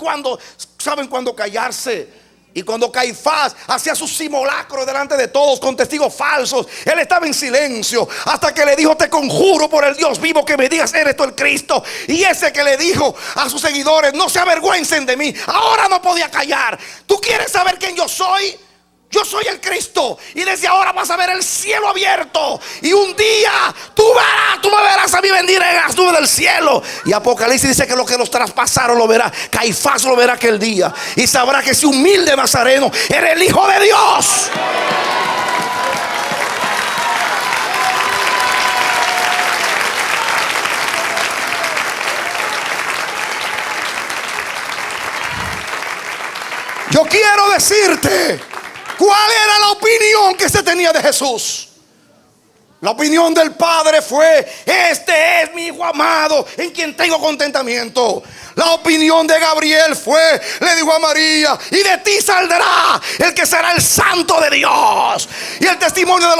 saben cuándo callarse. Y cuando Caifás hacía su simulacro delante de todos con testigos falsos, él estaba en silencio hasta que le dijo: te conjuro por el Dios vivo que me digas, ¿eres tú el Cristo? Y ese que le dijo a sus seguidores: no se avergüencen de mí, ahora no podía callar. ¿Tú quieres saber quién yo soy? Yo soy el Cristo, y desde ahora vas a ver el cielo abierto. Y un día tú me verás a mí venir en las nubes del cielo. Y Apocalipsis dice que los que los traspasaron lo verá. Caifás lo verá aquel día y sabrá que ese humilde nazareno era el Hijo de Dios. Yo quiero decirte cuál era la opinión que se tenía de Jesús. La opinión del Padre fue: este es mi Hijo amado, en quien tengo contentamiento. La opinión de Gabriel fue, le dijo a María: y de ti saldrá el que será el Santo de Dios. Y el testimonio de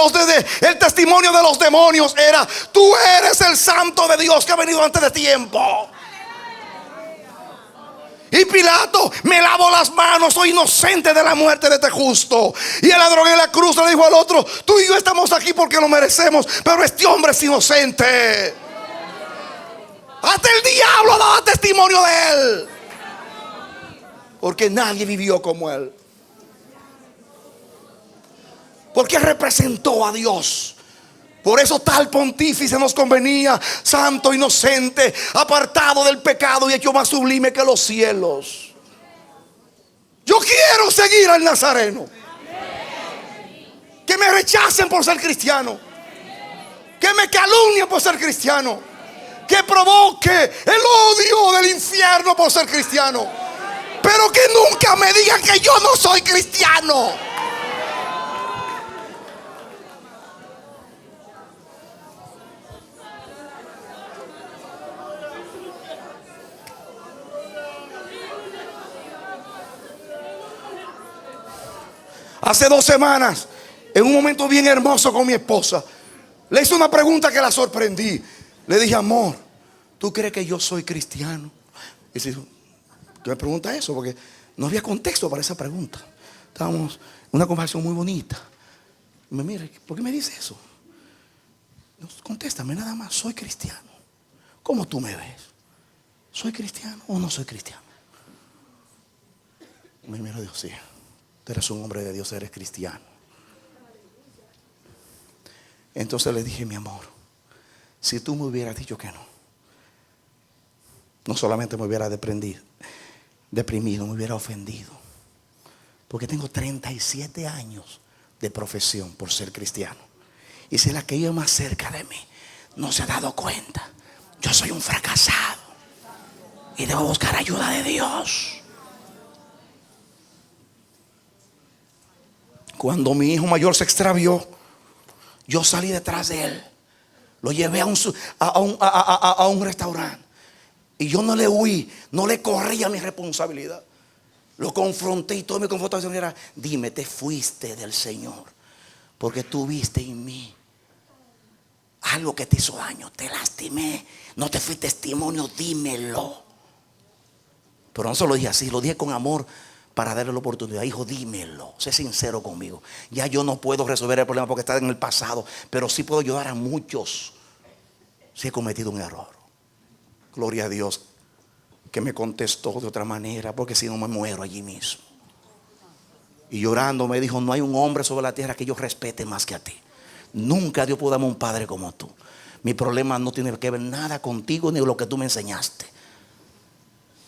los demonios era: tú eres el Santo de Dios que ha venido antes de tiempo. Y Pilato: me lavo las manos, soy inocente de la muerte de este justo. Y el ladrón en la cruz le dijo al otro: tú y yo estamos aquí porque lo merecemos, pero este hombre es inocente. Hasta el diablo daba testimonio de él, porque nadie vivió como él, porque representó a Dios. Por eso tal pontífice nos convenía, santo, inocente, apartado del pecado y hecho más sublime que los cielos. Yo quiero seguir al Nazareno. Que me rechacen por ser cristiano, que me calumnien por ser cristiano, que provoque el odio del infierno por ser cristiano, pero que nunca me digan que yo no soy cristiano. Hace 2 semanas, en un momento bien hermoso con mi esposa, le hice una pregunta que la sorprendí. Le dije: amor, ¿tú crees que yo soy cristiano? Y se dijo: ¿qué me pregunta eso? Porque no había contexto para esa pregunta. Estábamos en una conversación muy bonita. Y me mira: ¿por qué me dice eso? No, contéstame nada más: soy cristiano. ¿Cómo tú me ves? ¿Soy cristiano o no soy cristiano? Me mira: Dios, sí, tú eres un hombre de Dios, eres cristiano. Entonces le dije: mi amor, si tú me hubieras dicho que no solamente me hubiera deprimido, me hubiera ofendido, porque tengo 37 años de profesión por ser cristiano. Y si la que vive más cerca de mí no se ha dado cuenta, yo soy un fracasado y debo buscar ayuda de Dios. Cuando mi hijo mayor se extravió, yo salí detrás de él, lo llevé a un restaurante, y yo no le huí, no le corrí a mi responsabilidad. Lo confronté y toda mi confrontación era: dime, te fuiste del Señor porque tú viste en mí algo que te hizo daño, te lastimé, no te fui testimonio, dímelo. Pero no se lo dije así, lo dije con amor, para darle la oportunidad. Hijo, dímelo, sé sincero conmigo. Ya yo no puedo resolver el problema porque está en el pasado, pero sí puedo ayudar a muchos si he cometido un error. Gloria a Dios que me contestó de otra manera, porque si no me muero allí mismo. Y llorando me dijo: no hay un hombre sobre la tierra que yo respete más que a ti. Nunca Dios pudo darme un padre como tú. Mi problema no tiene que ver nada contigo ni con lo que tú me enseñaste.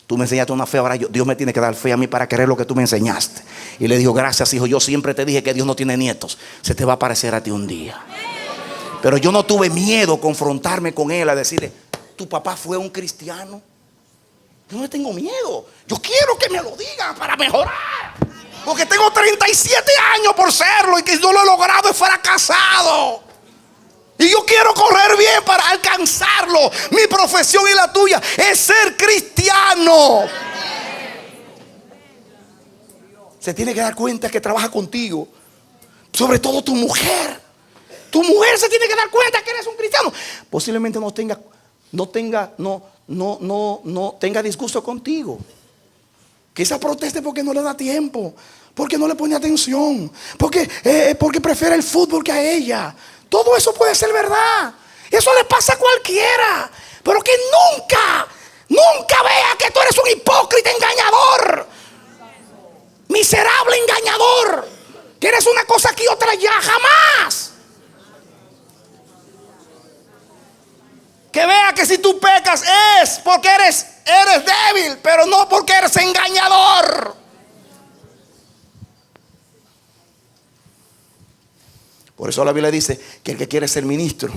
Tú me enseñaste una fe, ahora Dios me tiene que dar fe a mí para querer lo que tú me enseñaste. Y le dijo: gracias, hijo, yo siempre te dije que Dios no tiene nietos. Se te va a aparecer a ti un día. Pero yo no tuve miedo a confrontarme con él, a decirle: tu papá fue un cristiano. Yo no le tengo miedo. Yo quiero que me lo digan para mejorar, porque tengo 37 años por serlo y que no lo he logrado, he fracasado. Y yo quiero correr bien para alcanzarlo. Mi profesión y la tuya es ser cristiano. Se tiene que dar cuenta que trabaja contigo. Sobre todo tu mujer. Tu mujer se tiene que dar cuenta que eres un cristiano. Posiblemente no tenga disgusto contigo. Quizá proteste porque no le da tiempo, porque no le pone atención, porque prefiere el fútbol que a ella. Todo eso puede ser verdad. Eso le pasa a cualquiera. Pero que nunca vea que tú eres un hipócrita engañador. Miserable engañador. Que eres una cosa aquí y otra allá. Jamás. Que vea que si tú pecas es porque eres débil, pero no porque eres engañador. Por eso la Biblia dice que el que quiere ser ministro,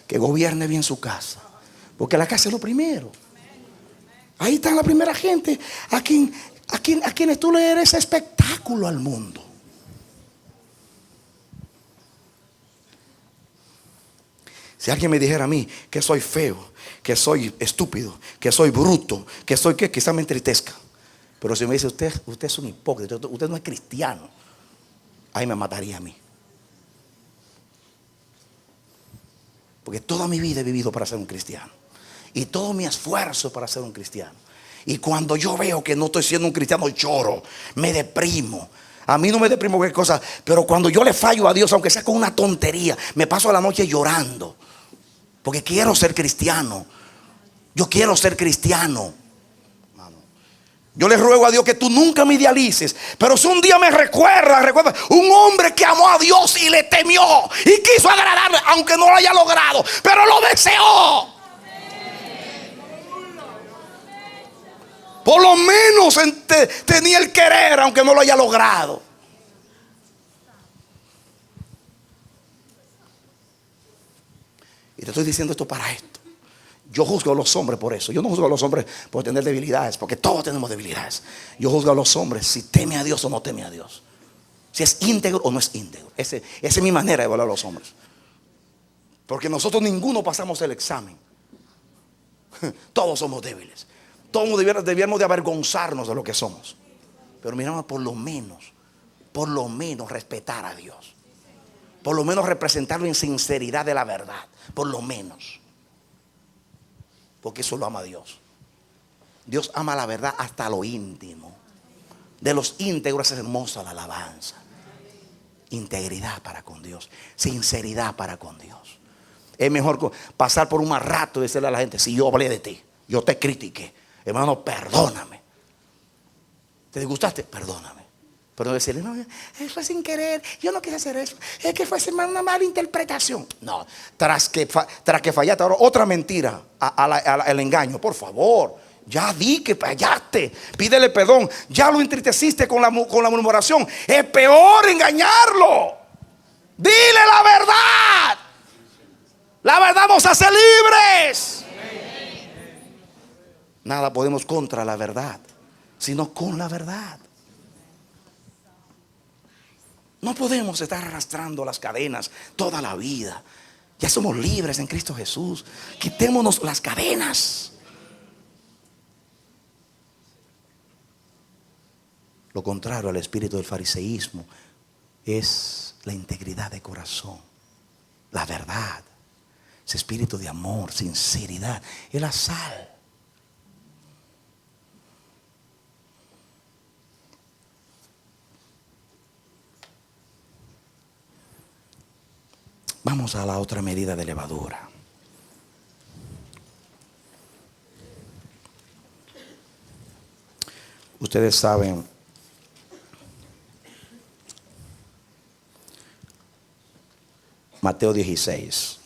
que gobierne bien su casa. Porque la casa es lo primero. Ahí está la primera gente a quienes tú le eres espectáculo al mundo. Si alguien me dijera a mí que soy feo, que soy estúpido, que soy bruto, que soy que quizá me entristezca. Pero si me dice usted es un hipócrita, usted no es cristiano, ahí me mataría a mí. Porque toda mi vida he vivido para ser un cristiano. Y todo mi esfuerzo para ser un cristiano. Y cuando yo veo que no estoy siendo un cristiano, lloro, me deprimo. A mí no me deprimo cualquier cosa, pero cuando yo le fallo a Dios, aunque sea con una tontería, me paso la noche llorando. Porque quiero ser cristiano. Yo quiero ser cristiano. Yo le ruego a Dios que tú nunca me idealices. Pero si un día me recuerda un hombre que amó a Dios y le temió y quiso agradarle, aunque no lo haya logrado, pero lo deseó. Por lo menos tenía el querer, aunque no lo haya logrado. Y te estoy diciendo esto para esto. Yo juzgo a los hombres por eso. Yo no juzgo a los hombres por tener debilidades, porque todos tenemos debilidades. Yo juzgo a los hombres si teme a Dios o no teme a Dios, si es íntegro o no es íntegro. Esa es mi manera de evaluar a los hombres. Porque nosotros ninguno pasamos el examen. Todos somos débiles. Todos debíamos de avergonzarnos de lo que somos. Pero miramos por lo menos respetar a Dios. Por lo menos representarlo en sinceridad de la verdad. Por lo menos. Porque eso lo ama Dios. Dios ama la verdad hasta lo íntimo. De los íntegros es hermosa la alabanza. Integridad para con Dios. Sinceridad para con Dios. Es mejor pasar por un mal rato y decirle a la gente: si yo hablé de ti, yo te critiqué, hermano, perdóname. ¿Te disgustaste? Perdóname. Pero no decirle: no, fue sin querer, yo no quise hacer eso, es que fue una mala interpretación. No, tras que fallaste, ahora otra mentira al engaño. Por favor, ya di que fallaste, pídele perdón. Ya lo entristeciste con la murmuración. Es peor engañarlo. Dile la verdad. La verdad nos hace libres. Nada podemos contra la verdad, sino con la verdad. No podemos estar arrastrando las cadenas toda la vida. Ya somos libres en Cristo Jesús. Quitémonos las cadenas. Lo contrario al espíritu del fariseísmo es la integridad de corazón, la verdad, ese espíritu de amor, sinceridad, es la sal. Vamos a la otra medida de levadura. Ustedes saben, Mateo 16,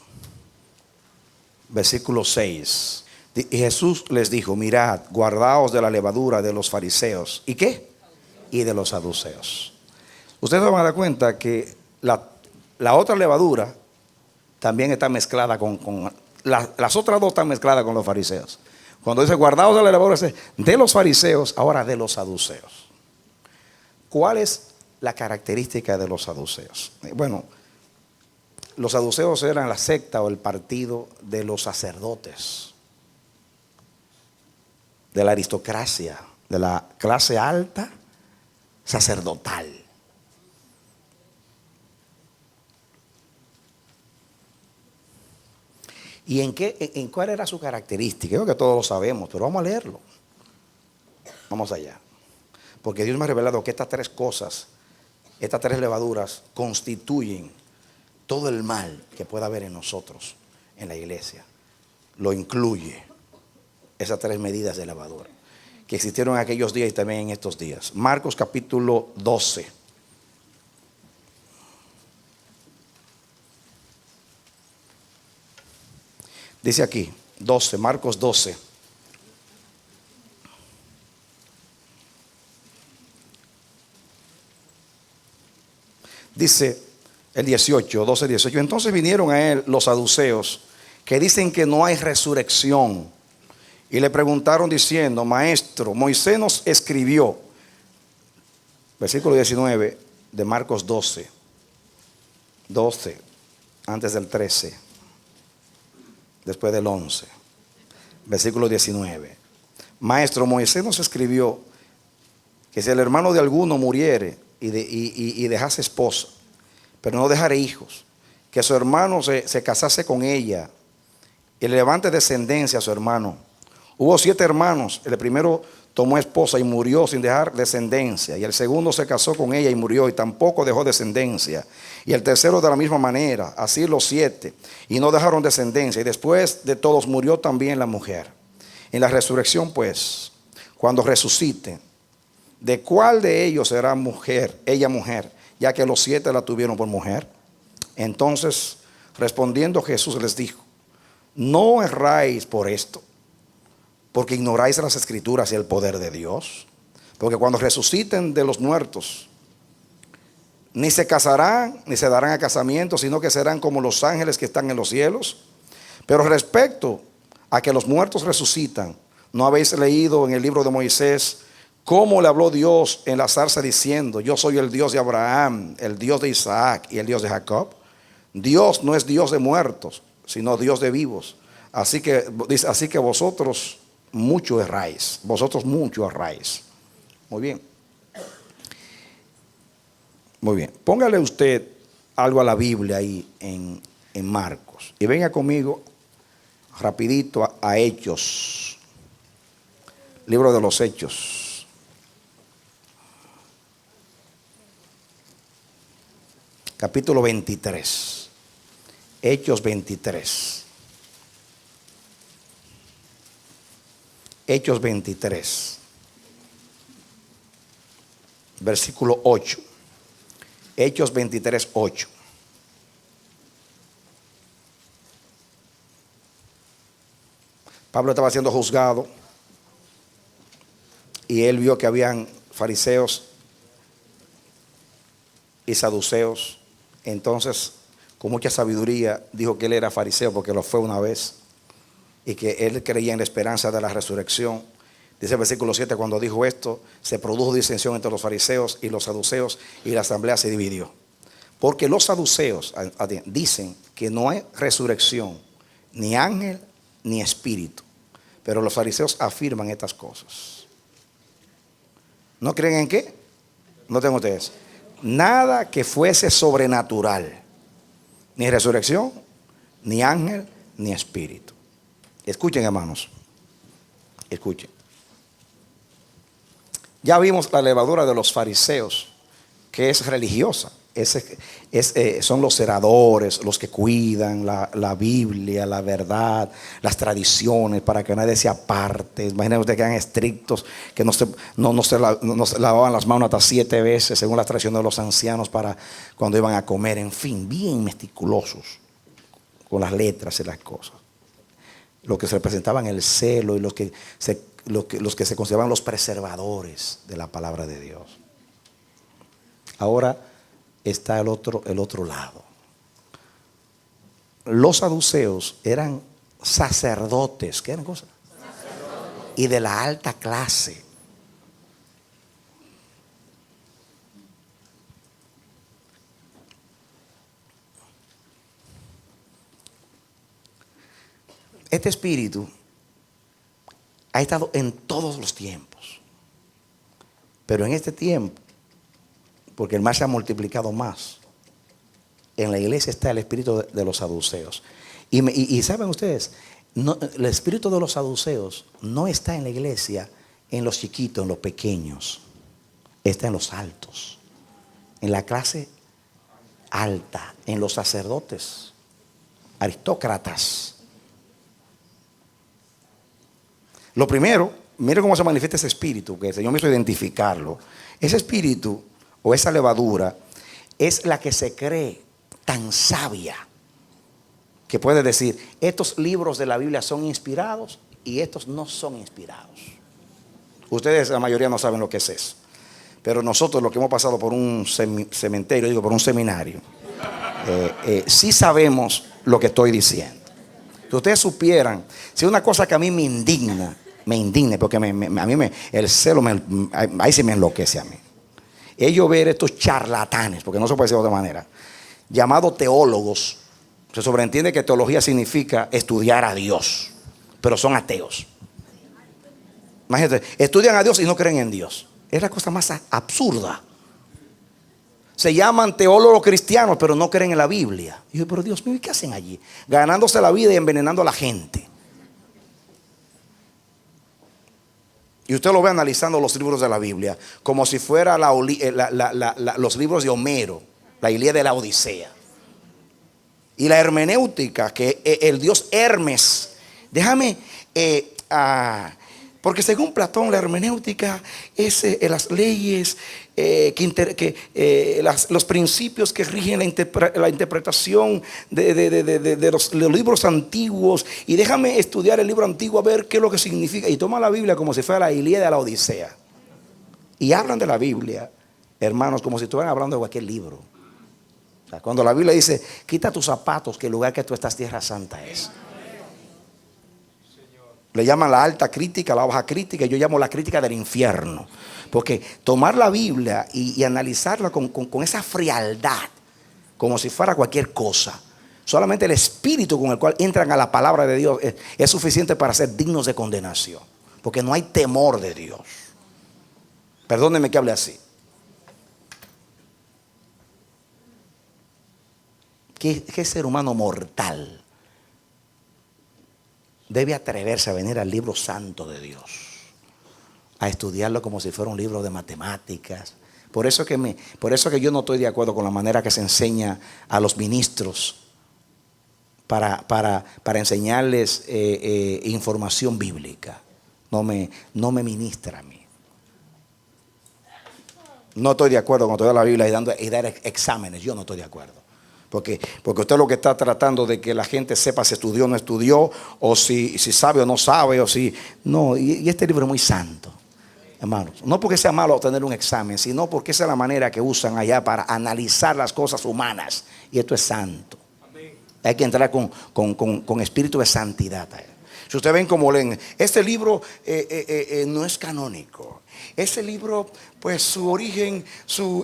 versículo 6. Y Jesús les dijo: mirad, guardaos de la levadura de los fariseos. ¿Y qué? Y de los saduceos. Ustedes se van a dar cuenta que la otra levadura también está mezclada con las otras dos están mezcladas con los fariseos. Cuando dice guardaos de la levadura de los fariseos, ahora de los saduceos. ¿Cuál es la característica de los saduceos? Bueno, Los saduceos eran la secta o el partido de los sacerdotes, de la aristocracia, de la clase alta sacerdotal. ¿Y en cuál era su característica? Creo que todos lo sabemos, pero vamos a leerlo. Vamos allá. Porque Dios me ha revelado que estas tres cosas, estas tres levaduras, constituyen todo el mal que pueda haber en nosotros, en la iglesia. Lo incluye esas tres medidas de levadura que existieron en aquellos días y también en estos días. Marcos capítulo 12. Dice aquí, 12, Marcos 12. Dice el 18, 12, 18. Entonces vinieron a él los saduceos, que dicen que no hay resurrección, y le preguntaron diciendo: Maestro, Moisés nos escribió, versículo 19 de Marcos 12, 12, antes del 13, después del 11, versículo 19. Maestro, Moisés nos escribió que si el hermano de alguno muriere y dejase esposa, pero no dejare hijos, que su hermano se casase con ella y le levante descendencia a su hermano. Hubo 7 hermanos. El primero tomó esposa y murió sin dejar descendencia, y el segundo se casó con ella y murió y tampoco dejó descendencia, y el tercero de la misma manera. Así los 7, y no dejaron descendencia, y después de todos murió también la mujer. En la resurrección, pues, cuando resucite, ¿de cuál de ellos será mujer, ella mujer, ya que los 7 la tuvieron por mujer? Entonces, respondiendo Jesús les dijo: no erráis por esto, porque ignoráis las escrituras y el poder de Dios. Porque cuando resuciten de los muertos, ni se casarán, ni se darán a casamiento, sino que serán como los ángeles que están en los cielos. Pero respecto a que los muertos resucitan, ¿no habéis leído en el libro de Moisés cómo le habló Dios en la zarza diciendo: yo soy el Dios de Abraham, el Dios de Isaac y el Dios de Jacob? Dios no es Dios de muertos, sino Dios de vivos. Así que vosotros mucho erráis. Vosotros mucho erráis. Muy bien. Muy bien. Póngale usted algo a la Biblia ahí en Marcos. Y venga conmigo rapidito a Hechos. Libro de los Hechos. Capítulo 23. Hechos 23. Hechos 23, versículo 8. Hechos 23, 8. Pablo estaba siendo juzgado y él vio que habían fariseos y saduceos. Entonces, con mucha sabiduría, dijo que él era fariseo porque lo fue una vez, y que él creía en la esperanza de la resurrección. Dice el versículo 7, cuando dijo esto, se produjo disensión entre los fariseos y los saduceos, y la asamblea se dividió. Porque los saduceos dicen que no hay resurrección, ni ángel, ni espíritu. Pero los fariseos afirman estas cosas. ¿No creen en qué? No tengo ustedes. Nada que fuese sobrenatural, ni resurrección, ni ángel, ni espíritu. Escuchen, hermanos, escuchen. Ya vimos la levadura de los fariseos, que es religiosa. Son los ceradores, los que cuidan la Biblia, la verdad, las tradiciones, para que nadie se aparte. Imaginen ustedes que eran estrictos, que no se lavaban las manos hasta 7 veces, según la tradición de los ancianos, para cuando iban a comer. En fin, bien meticulosos con las letras y las cosas. Los que se representaban el celo y los que se consideraban los preservadores de la palabra de Dios. Ahora está el otro lado. Los saduceos eran sacerdotes. ¿Qué eran cosas? Sacerdotes. Y de la alta clase. Este espíritu ha estado en todos los tiempos. Pero en este tiempo, porque el mal se ha multiplicado más, en la iglesia está el espíritu de los saduceos. Y saben ustedes, no, el espíritu de los saduceos no está en la iglesia, en los chiquitos, en los pequeños. Está en los altos, en la clase alta, en los sacerdotes, aristócratas. Lo primero, mire cómo se manifiesta ese espíritu, que el Señor me hizo identificarlo. Ese espíritu o esa levadura es la que se cree tan sabia que puede decir, estos libros de la Biblia son inspirados y estos no son inspirados. Ustedes, la mayoría, no saben lo que es eso. Pero nosotros, los que hemos pasado por un cementerio, digo, por un seminario, sí sabemos lo que estoy diciendo. Si ustedes supieran, si una cosa que a mí me indigna, porque a mí el celo, ahí se me enloquece a mí. Ellos ver estos charlatanes, porque no se puede decir de otra manera, llamados teólogos. Se sobreentiende que teología significa estudiar a Dios, pero son ateos. Imagínate, estudian a Dios y no creen en Dios. Es la cosa más absurda. Se llaman teólogos cristianos, pero no creen en la Biblia. Y yo, pero Dios mío, ¿qué hacen allí? Ganándose la vida y envenenando a la gente. Y usted lo ve analizando los libros de la Biblia como si fuera los libros de Homero, la Ilíada de la Odisea. Y la hermenéutica, que el dios Hermes, porque según Platón la hermenéutica es las leyes, los principios que rigen la interpretación de los libros antiguos. Y déjame estudiar el libro antiguo a ver qué es lo que significa. Y toma la Biblia como si fuera la Ilíada de la Odisea. Y hablan de la Biblia, hermanos, como si estuvieran hablando de cualquier libro. O sea, cuando la Biblia dice, quita tus zapatos, que el lugar que tú estás, tierra santa es. Le llaman la alta crítica, la baja crítica. Yo llamo la crítica del infierno. Porque tomar la Biblia y analizarla con esa frialdad, como si fuera cualquier cosa, solamente el espíritu con el cual entran a la palabra de Dios es suficiente para ser dignos de condenación. Porque no hay temor de Dios. Perdónenme que hable así. ¿Qué ser humano mortal debe atreverse a venir al libro santo de Dios, a estudiarlo como si fuera un libro de matemáticas? Por eso que yo no estoy de acuerdo con la manera que se enseña a los ministros para enseñarles información bíblica. No me ministra a mí. No estoy de acuerdo con toda la Biblia y dar exámenes. Yo no estoy de acuerdo. Porque usted lo que está tratando de que la gente sepa si estudió o no estudió, o si sabe o no sabe, o si no. Y este libro es muy santo, hermanos. No porque sea malo tener un examen, sino porque esa es la manera que usan allá para analizar las cosas humanas. Y esto es santo. Hay que entrar con espíritu de santidad. Si ustedes ven cómo leen, este libro no es canónico. Ese libro, pues su origen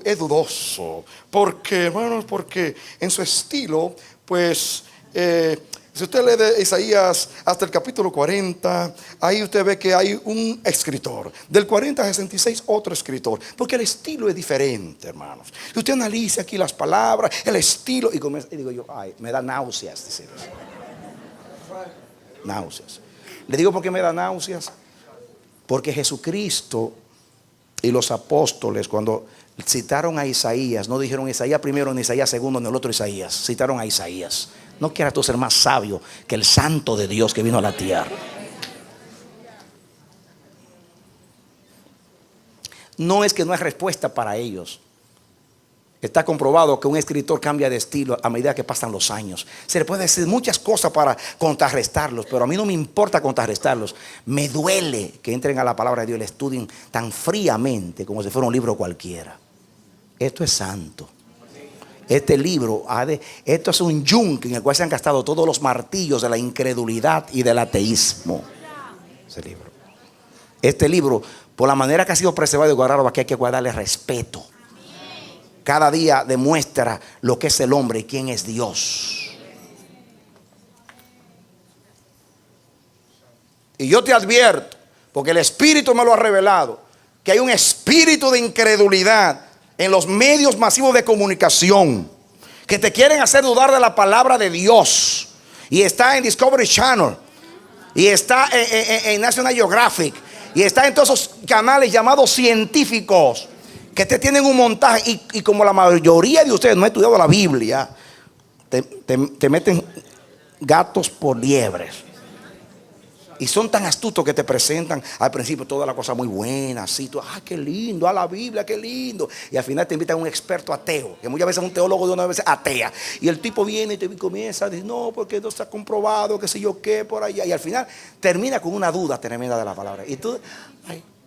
es dudoso. Porque, hermanos, porque en su estilo, pues, si usted lee de Isaías hasta el capítulo 40, ahí usted ve que hay un escritor. Del 40 al 66, otro escritor. Porque el estilo es diferente, hermanos. Si usted analiza aquí las palabras, el estilo, y digo yo, ay, me da náuseas decir eso. Náuseas. Le digo por qué me da náuseas. Porque Jesucristo y los apóstoles, cuando citaron a Isaías, no dijeron Isaías primero, ni Isaías segundo, ni el otro Isaías. Citaron a Isaías. No quieras tú ser más sabio que el santo de Dios que vino a la tierra. No es que no hay respuesta para ellos. Está comprobado que un escritor cambia de estilo a medida que pasan los años. Se le puede decir muchas cosas para contrarrestarlos, pero a mí no me importa contrarrestarlos. Me duele que entren a la palabra de Dios y la estudien tan fríamente como si fuera un libro cualquiera. Esto es santo. Este libro, esto es un yunque en el cual se han gastado todos los martillos de la incredulidad y del ateísmo. Este libro, por la manera que ha sido preservado y guardado, aquí hay que guardarle respeto. Cada día demuestra lo que es el hombre y quién es Dios. Y yo te advierto, porque el Espíritu me lo ha revelado, que hay un espíritu de incredulidad en los medios masivos de comunicación que te quieren hacer dudar de la palabra de Dios. Y está en Discovery Channel, y está en National Geographic, y está en todos esos canales llamados científicos que te tienen un montaje. Y como la mayoría de ustedes no ha estudiado la Biblia, te meten gatos por liebres. Y son tan astutos que te presentan al principio toda la cosa muy buena, así, tú, qué lindo, a la Biblia, qué lindo. Y al final te invitan a un experto ateo, que muchas veces es un teólogo de una vez atea. Y el tipo viene y te comienza a decir, no, porque no está comprobado, qué sé yo qué, por allá. Y al final termina con una duda tremenda de la palabra. Y tú,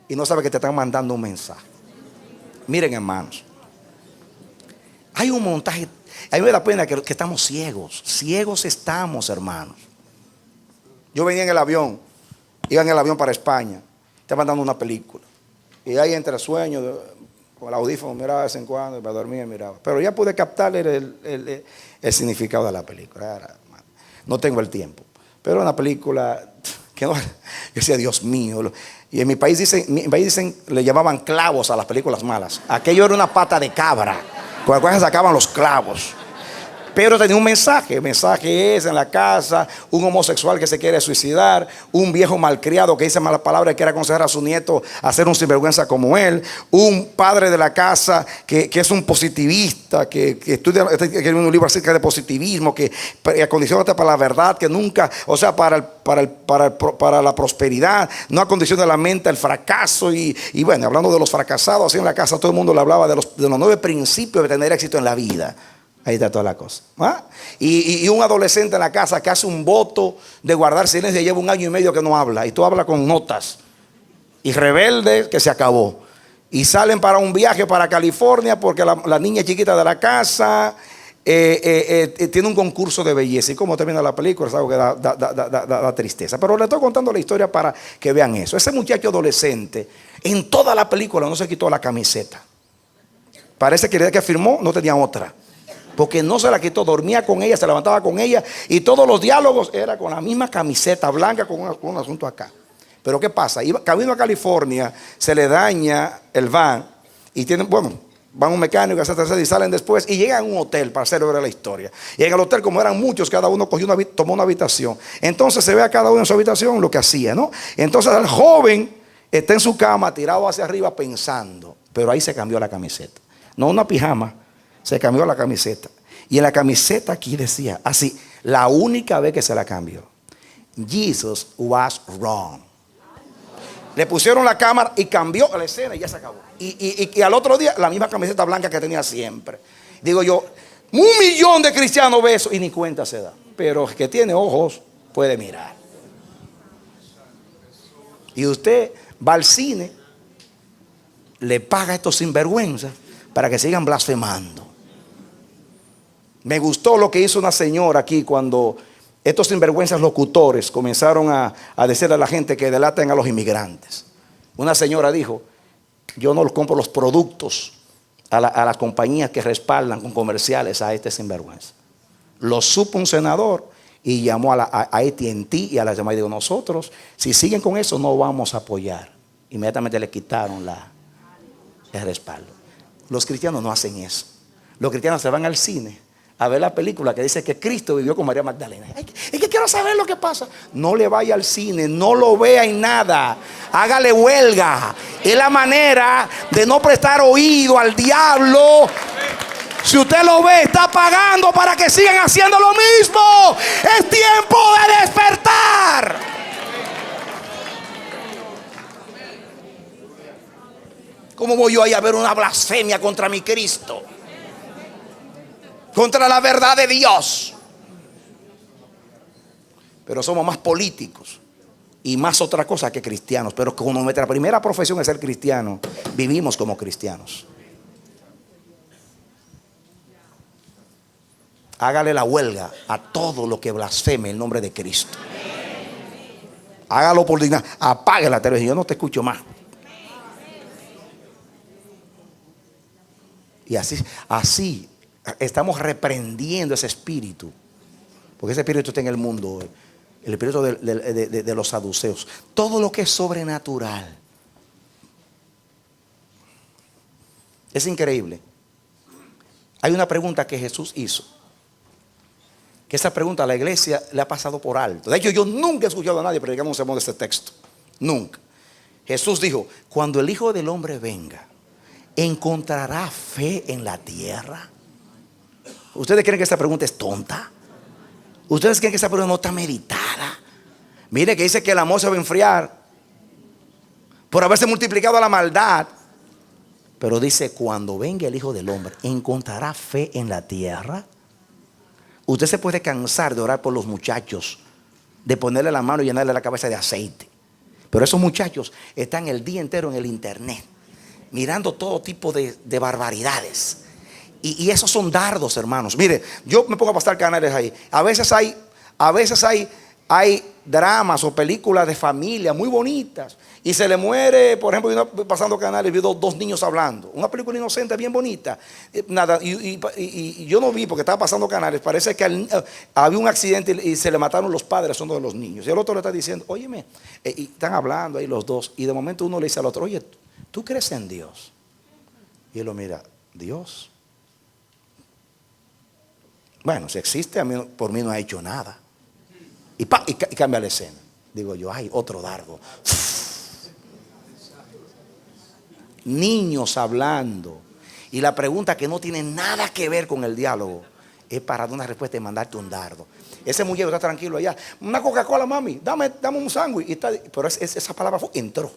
y no sabes que te están mandando un mensaje. Miren, hermanos, hay un montaje. A mí me da pena que estamos ciegos. Ciegos estamos, hermanos. Yo venía en el avión, iba en el avión para España, estaban dando una película. Y ahí entre sueños, con el audífono, miraba de vez en cuando, me dormía y miraba. Pero ya pude captar el significado de la película. No tengo el tiempo. Pero una película que no, yo decía, Dios mío. Y en mi país dicen, le llamaban clavos a las películas malas. Aquello era una pata de cabra, con la cual se sacaban los clavos. Pero tenía un mensaje. El mensaje es: en la casa, un homosexual que se quiere suicidar, un viejo malcriado que dice malas palabras y quiere aconsejar a su nieto a ser un sinvergüenza como él, un padre de la casa que es un positivista, que estudia un libro acerca de positivismo, que acondiciona para la verdad, que nunca, o sea, para la prosperidad, no acondiciona la mente al fracaso. Y bueno, hablando de los fracasados, así en la casa todo el mundo le hablaba de los 9 principios de tener éxito en la vida. Ahí está toda la cosa. Y un adolescente en la casa que hace un voto de guardar silencio y lleva 1 año y medio que no habla. Y tú hablas con notas. Y rebelde que se acabó. Y salen para un viaje para California porque la niña chiquita de la casa tiene un concurso de belleza. Y cómo termina la película es algo que da tristeza. Pero le estoy contando la historia para que vean eso. Ese muchacho adolescente en toda la película no se quitó la camiseta. Parece que el día que firmó no tenía otra. Porque no se la quitó, dormía con ella, se levantaba con ella. Y todos los diálogos era con la misma camiseta blanca, con un asunto acá. Pero ¿qué pasa? Camino a California, se le daña el van. Y van a un mecánico, etcétera, y salen después. Y llegan a un hotel para hacer ver la historia. Y en el hotel, como eran muchos, cada uno tomó una habitación. Entonces se ve a cada uno en su habitación lo que hacía, ¿no? Entonces el joven está en su cama, tirado hacia arriba, pensando. Pero ahí se cambió la camiseta. No una pijama. Se cambió la camiseta. Y en la camiseta aquí decía así, la única vez que se la cambió: Jesus was wrong. Le pusieron la cámara y cambió la escena y ya se acabó. Y al otro día la misma camiseta blanca que tenía siempre. Digo yo, 1.000.000 de cristianos ve eso y ni cuenta se da. Pero el que tiene ojos puede mirar. Y usted va al cine, le paga a estos sinvergüenzas para que sigan blasfemando. Me gustó lo que hizo una señora aquí cuando estos sinvergüenzas locutores comenzaron a decirle a la gente que delaten a los inmigrantes. Una señora dijo: yo no compro los productos a las compañías que respaldan con comerciales a este sinvergüenza. Lo supo un senador y llamó a AT&T y a las demás y dijo: nosotros, si siguen con eso, no vamos a apoyar. Inmediatamente le quitaron el respaldo. Los cristianos no hacen eso. Los cristianos se van al cine a ver la película que dice que Cristo vivió con María Magdalena. Es que quiero saber lo que pasa. No le vaya al cine, no lo vea en nada. Hágale huelga. Es la manera de no prestar oído al diablo. Si usted lo ve, está pagando para que sigan haciendo lo mismo. Es tiempo de despertar. ¿Cómo voy yo ahí a ver una blasfemia contra mi Cristo? Contra la verdad de Dios. Pero somos más políticos y más otra cosa que cristianos. Pero como nuestra primera profesión es ser cristiano, vivimos como cristianos. Hágale la huelga a todo lo que blasfeme el nombre de Cristo. Hágalo por dignidad. Apague la televisión. Yo no te escucho más. Y así estamos reprendiendo ese espíritu. Porque ese espíritu está en el mundo hoy. El espíritu de los saduceos. Todo lo que es sobrenatural. Es increíble. Hay una pregunta que Jesús hizo, que esa pregunta a la iglesia le ha pasado por alto. De hecho, yo nunca he escuchado a nadie predicar un sermón de este texto. Nunca. Jesús dijo: cuando el Hijo del Hombre venga, ¿encontrará fe en la tierra? ¿Ustedes creen que esta pregunta es tonta? ¿Ustedes creen que esta pregunta no está meditada? Mire que dice que el amor se va a enfriar por haberse multiplicado la maldad. Pero dice: cuando venga el Hijo del Hombre, ¿encontrará fe en la tierra? Usted se puede cansar de orar por los muchachos, de ponerle la mano y llenarle la cabeza de aceite. Pero esos muchachos están el día entero en el internet, mirando todo tipo de barbaridades. Y esos son dardos, hermanos. Mire, yo me pongo a pasar canales ahí. A veces hay dramas o películas de familia muy bonitas. Y se le muere, por ejemplo, yo pasando canales, vi dos niños hablando. Una película inocente, bien bonita. Nada, y yo no vi porque estaba pasando canales. Parece que había un accidente y se le mataron los padres a uno de los niños. Y el otro le está diciendo: óyeme, y están hablando ahí los dos. Y de momento uno le dice al otro: oye, ¿tú crees en Dios? Y él lo mira: ¿Dios? Bueno, si existe, por mí no ha hecho nada. Y cambia la escena. Digo yo: ay, otro dardo. Niños hablando. Y la pregunta, que no tiene nada que ver con el diálogo, es para dar una respuesta y mandarte un dardo. Ese muñeco está tranquilo allá: una Coca-Cola, mami, dame un sándwich. Pero esa palabra entró.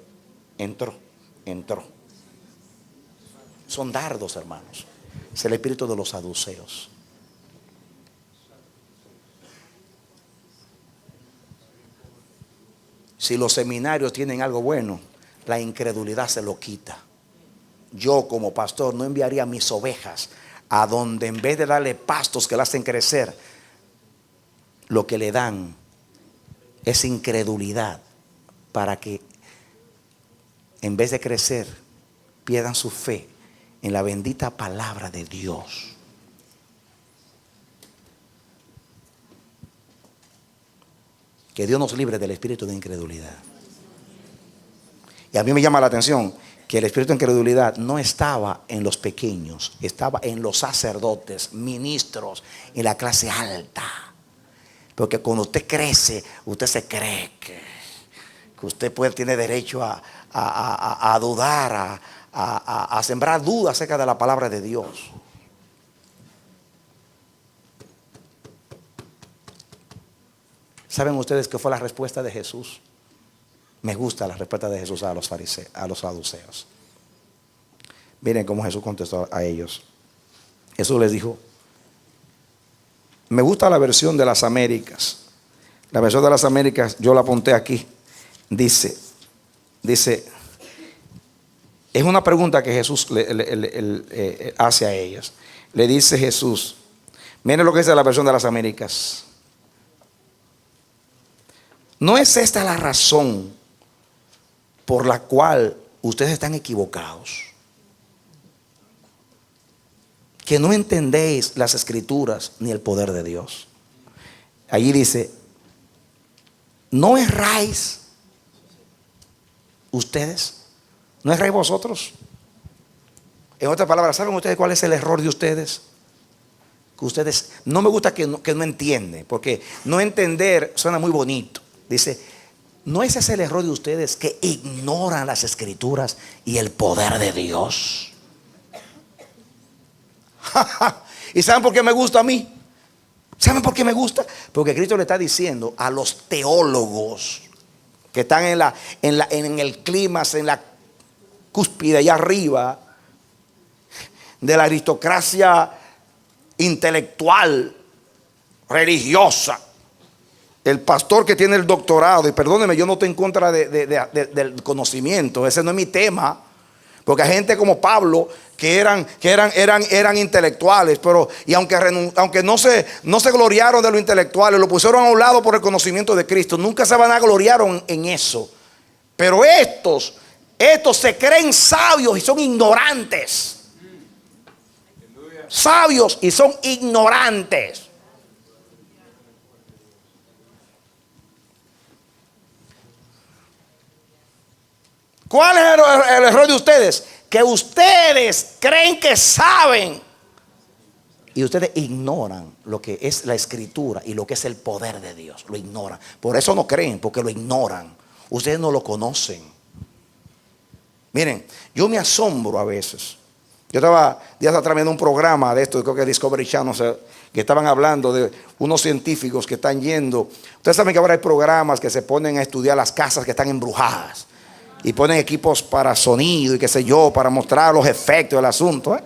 Son dardos, hermanos. Es el espíritu de los saduceos. Si los seminarios tienen algo bueno, la incredulidad se lo quita. Yo, como pastor, no enviaría mis ovejas a donde, en vez de darle pastos que las hacen crecer, lo que le dan es incredulidad, para que en vez de crecer pierdan su fe en la bendita palabra de Dios. Que Dios nos libre del espíritu de incredulidad. Y a mí me llama la atención que el espíritu de incredulidad no estaba en los pequeños, estaba en los sacerdotes, ministros, en la clase alta. Porque cuando usted crece, usted se cree que usted tiene derecho a dudar, a sembrar dudas acerca de la palabra de Dios. ¿Saben ustedes qué fue la respuesta de Jesús? Me gusta la respuesta de Jesús a los fariseos, a los saduceos. Miren cómo Jesús contestó a ellos. Jesús les dijo: me gusta la versión de las Américas. La versión de las Américas, yo la apunté aquí. Dice, es una pregunta que Jesús le hace a ellos. Le dice Jesús, miren lo que dice la versión de las Américas: ¿no es esta la razón por la cual ustedes están equivocados? Que no entendéis las Escrituras ni el poder de Dios. Allí dice: ¿no erráis ustedes? ¿No erráis vosotros? En otras palabras, ¿saben ustedes cuál es el error de ustedes? Que ustedes, no me gusta que no entienden, porque no entender suena muy bonito. Dice: ¿no ese es el error de ustedes, que ignoran las Escrituras y el poder de Dios? ¿Y saben por qué me gusta a mí? ¿Saben por qué me gusta? Porque Cristo le está diciendo a los teólogos que están en el clímax, en la cúspide allá arriba de la aristocracia intelectual, religiosa. El pastor que tiene el doctorado, y perdóneme, yo no estoy en contra del conocimiento, ese no es mi tema, porque hay gente como Pablo que eran intelectuales, pero y aunque no se gloriaron de lo intelectuales, lo pusieron a un lado por el conocimiento de Cristo, nunca se van a gloriar en eso. Pero estos se creen sabios y son ignorantes. Sabios y son ignorantes. ¿Cuál es el error de ustedes? Que ustedes creen que saben y ustedes ignoran lo que es la escritura y lo que es el poder de Dios. Lo ignoran. Por eso no creen, porque lo ignoran. Ustedes no lo conocen. Miren, yo me asombro a veces. Yo estaba días atrás viendo un programa de esto, creo que Discovery Channel, que estaban hablando de unos científicos que están yendo. Ustedes saben que ahora hay programas que se ponen a estudiar las casas que están embrujadas y ponen equipos para sonido y qué sé yo, para mostrar los efectos del asunto, ¿eh?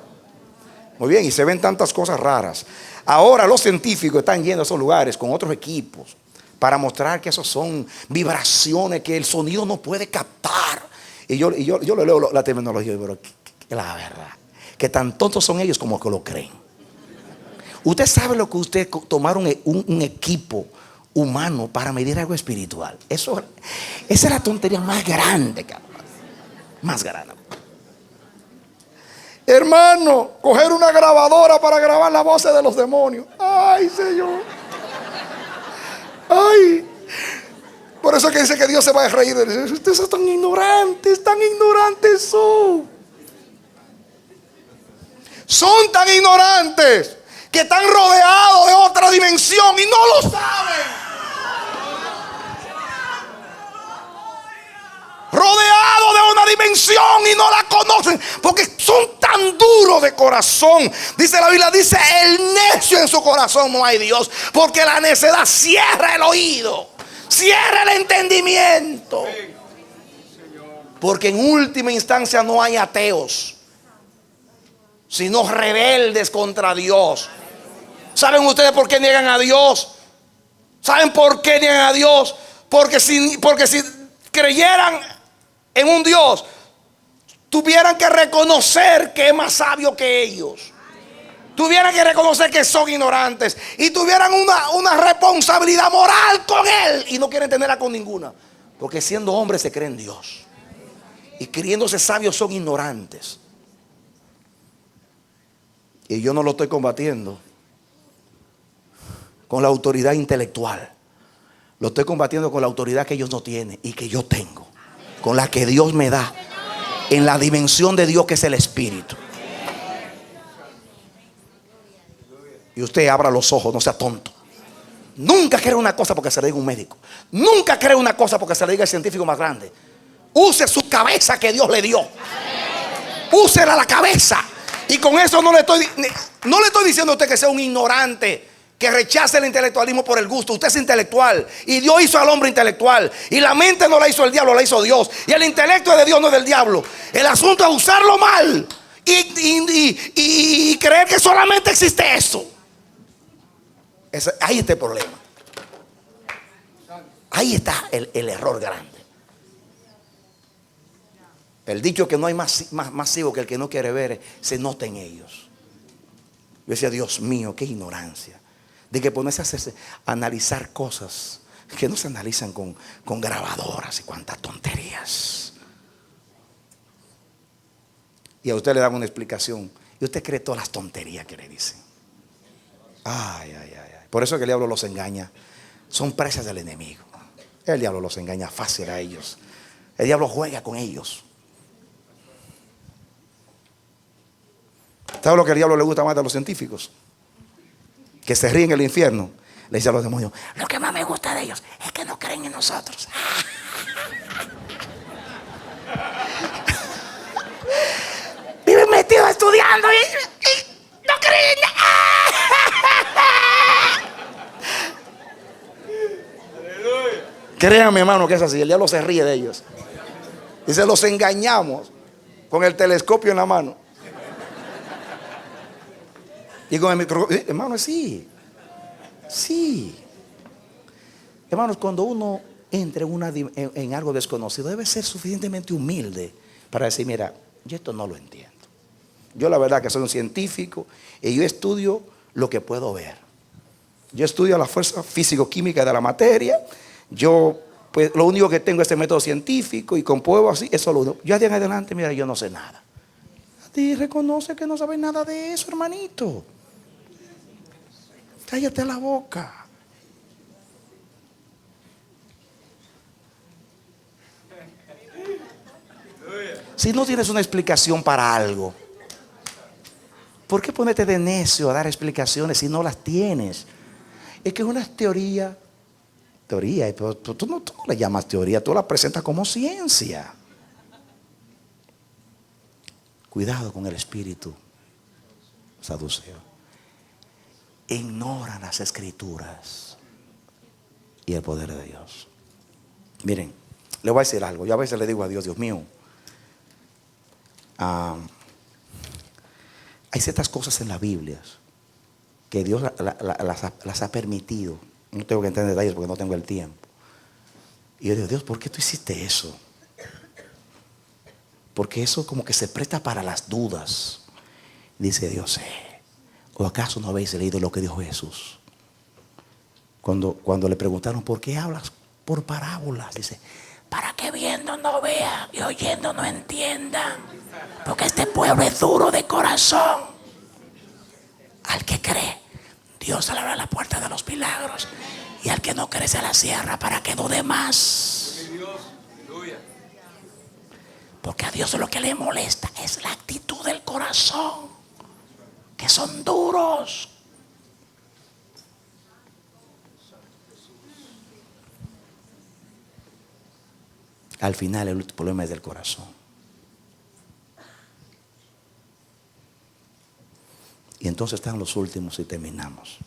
Muy bien, y se ven tantas cosas raras. Ahora los científicos están yendo a esos lugares con otros equipos para mostrar que esos son vibraciones que el sonido no puede captar. Y yo le leo la terminología, pero que la verdad, que tan tontos son ellos como que lo creen. Usted sabe lo que usted tomaron un equipo humano para medir algo espiritual. Esa es la tontería más grande, cabrón. Más grande. Hermano, coger una grabadora para grabar las voces de los demonios. Ay, Señor. Ay. Por eso que dice que Dios se va a reír. Ustedes son tan ignorantes son. Son tan ignorantes que están rodeados de otra dimensión y no lo saben. Rodeados de una dimensión y no la conocen porque son tan duros de corazón. Dice la Biblia, dice el necio en su corazón no hay Dios, porque la necedad cierra el oído, cierra el entendimiento. Porque en última instancia no hay ateos, sino rebeldes contra Dios. ¿Saben ustedes por qué niegan a Dios? ¿Saben por qué niegan a Dios? Porque si creyeran en un Dios, tuvieran que reconocer que es más sabio que ellos. Tuvieran que reconocer que son ignorantes y tuvieran una responsabilidad moral con Él y no quieren tenerla con ninguna. Porque siendo hombres se creen Dios y creyéndose sabios son ignorantes. Y yo no lo estoy combatiendo con la autoridad intelectual. Lo estoy combatiendo con la autoridad que ellos no tienen y que yo tengo, con la que Dios me da, en la dimensión de Dios que es el Espíritu. Y usted abra los ojos, no sea tonto. Nunca crea una cosa porque se le diga un médico. Nunca crea una cosa porque se le diga el científico más grande. Use su cabeza que Dios le dio. Úsela la cabeza. Y con eso no le estoy diciendo a usted que sea un ignorante, que rechace el intelectualismo por el gusto. Usted es intelectual y Dios hizo al hombre intelectual. Y la mente no la hizo el diablo, la hizo Dios. Y el intelecto es de Dios, no es del diablo. El asunto es usarlo mal y creer que solamente existe eso. Ahí está el problema. Ahí está el error grande. El dicho que no hay más ciego que el que no quiere ver se nota en ellos. Yo decía, Dios mío, qué ignorancia. De que ponerse a analizar cosas que no se analizan con grabadoras y cuantas tonterías. Y a usted le dan una explicación y usted cree todas las tonterías que le dicen. Ay. Por eso que el diablo los engaña. Son presas del enemigo. El diablo los engaña fácil a ellos. El diablo juega con ellos. ¿Sabe lo que al diablo le gusta más de los científicos? Que se ríen en el infierno. Le dice a los demonios, lo que más me gusta de ellos es que no creen en nosotros. Viven metidos estudiando y no creen. Créanme, hermano, que es así. El diablo se ríe de ellos. Dice, los engañamos con el telescopio en la mano. Y con el micrófono, hermano, sí. Hermanos, cuando uno entra en algo desconocido, debe ser suficientemente humilde para decir, mira, yo esto no lo entiendo. Yo la verdad que soy un científico y yo estudio lo que puedo ver. Yo estudio la fuerza físico-química de la materia. Yo, pues, lo único que tengo es este método científico y compruebo así, eso lo único. Yo de en adelante, mira, yo no sé nada. A ti reconoce que no sabes nada de eso, hermanito. Cállate la boca. Si no tienes una explicación para algo, ¿por qué ponerte de necio a dar explicaciones si no las tienes? Es que es una teoría, pero tú no la llamas teoría, tú la presentas como ciencia. Cuidado con el espíritu saduceo. Ignoran las escrituras y el poder de Dios. Miren, le voy a decir algo. Yo a veces le digo a Dios, Dios mío, hay ciertas cosas en la Biblia que Dios las ha permitido. No tengo que entender detalles porque no tengo el tiempo. Y yo digo, Dios, ¿por qué tú hiciste eso? Porque eso como que se presta para las dudas. Dice Dios, ¿o acaso no habéis leído lo que dijo Jesús? Cuando le preguntaron, ¿por qué hablas por parábolas? Dice, para que viendo no vean y oyendo no entiendan. Porque este pueblo es duro de corazón. Al que cree, Dios le abre la puerta de los milagros. Y al que no cree se la cierra para que dude más. Porque a Dios lo que le molesta es la actitud del corazón, que son duros. Al final el último problema es del corazón. Y entonces están los últimos y terminamos.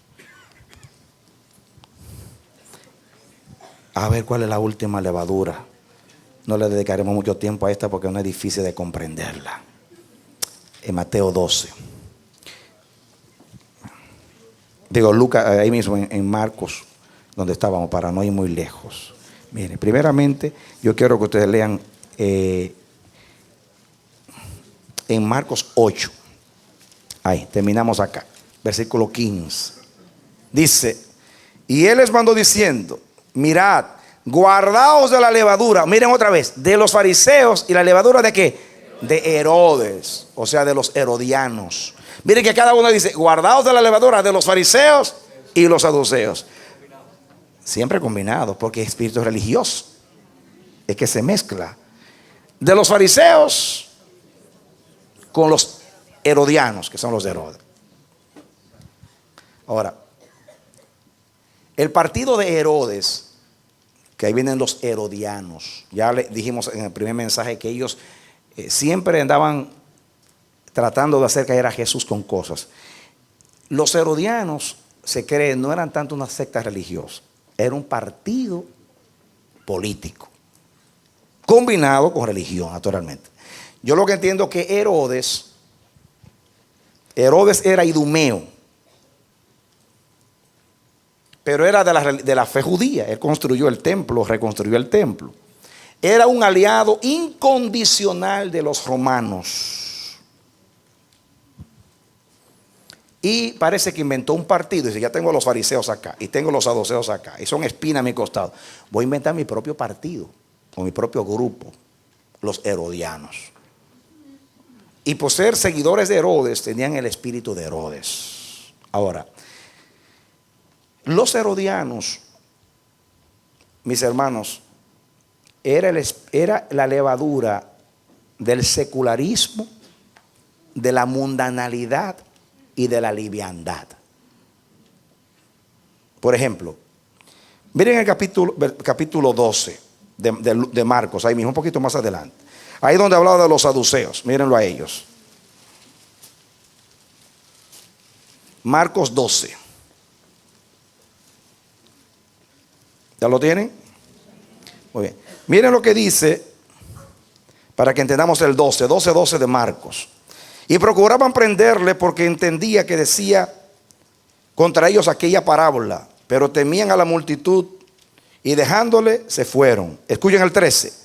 A ver cuál es la última levadura. No le dedicaremos mucho tiempo a esta porque no es difícil de comprenderla. En Mateo 12. Digo, Lucas, ahí mismo en Marcos, donde estábamos, para no ir muy lejos. Miren, primeramente, yo quiero que ustedes lean en Marcos 8. Ahí, terminamos acá. Versículo 15. Dice, y él les mandó diciendo, mirad, guardaos de la levadura. Miren otra vez, de los fariseos. ¿Y la levadura de qué? De Herodes, o sea, de los herodianos. Miren que cada uno dice, guardaos de la levadura de los fariseos y los saduceos. Siempre combinado, porque es espíritu religioso. Es que se mezcla. De los fariseos con los herodianos, que son los de Herodes. Ahora, el partido de Herodes, que ahí vienen los herodianos. Ya le dijimos en el primer mensaje que ellos siempre andaban tratando de hacer caer a Jesús con cosas. Los herodianos, se cree, no eran tanto una secta religiosa, era un partido político combinado con religión, naturalmente. Yo lo que entiendo que Herodes era idumeo, pero era de la fe judía. Él construyó el templo, reconstruyó el templo. Era un aliado incondicional de los romanos. Y parece que inventó un partido. Dice, ya tengo a los fariseos acá y tengo a los saduceos acá y son espina a mi costado. Voy a inventar mi propio partido o mi propio grupo, los herodianos. Y por ser seguidores de Herodes, tenían el espíritu de Herodes. Ahora, los herodianos, mis hermanos, era la levadura del secularismo, de la mundanalidad y de la liviandad. Por ejemplo, miren el capítulo 12 de Marcos, ahí mismo, un poquito más adelante. Ahí donde hablaba de los saduceos, mírenlo a ellos. Marcos 12. ¿Ya lo tienen? Muy bien. Miren lo que dice, para que entendamos el 12 de Marcos. Y procuraban prenderle porque entendía que decía contra ellos aquella parábola, pero temían a la multitud y dejándole se fueron. Escuchen el 13.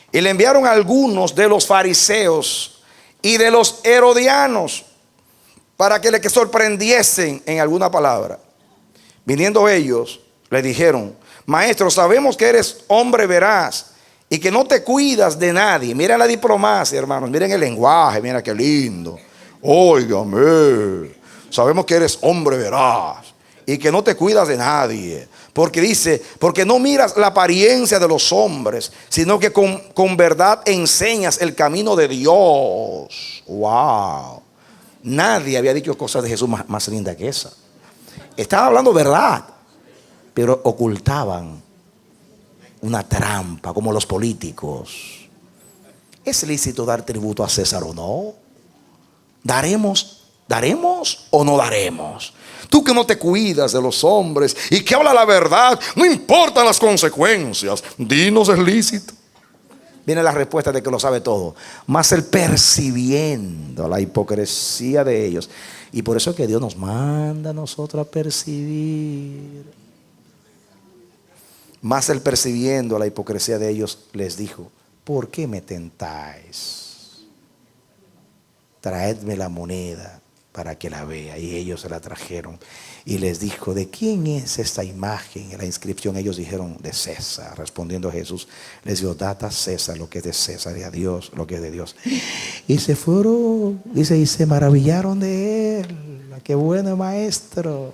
Y le enviaron a algunos de los fariseos y de los herodianos para que le sorprendiesen en alguna palabra. Viniendo ellos, le dijeron, maestro, sabemos que eres hombre veraz y que no te cuidas de nadie. Miren la diplomacia, hermanos, miren el lenguaje, mira qué lindo. Óigame, sabemos que eres hombre veraz y que no te cuidas de nadie. Porque dice, porque no miras la apariencia de los hombres, sino que con verdad enseñas el camino de Dios. Wow. Nadie había dicho cosas de Jesús más lindas que esa. Estaban hablando verdad, pero ocultaban una trampa, como los políticos. ¿Es lícito dar tributo a César o no? ¿Daremos o no daremos? Tú que no te cuidas de los hombres y que habla la verdad, no importan las consecuencias, dinos, ¿es lícito? Viene la respuesta de que lo sabe todo, más el percibiendo la hipocresía de ellos. Y por eso es que Dios nos manda a nosotros a percibir. Más el percibiendo la hipocresía de ellos, les dijo: ¿por qué me tentáis? Traedme la moneda para que la vea. Y ellos se la trajeron. Y les dijo: ¿de quién es esta imagen en la inscripción? Ellos dijeron: de César. Respondiendo Jesús, les dijo: dad a César lo que es de César y a Dios lo que es de Dios. Y se fueron, dice, y se maravillaron de él. ¡Qué bueno maestro!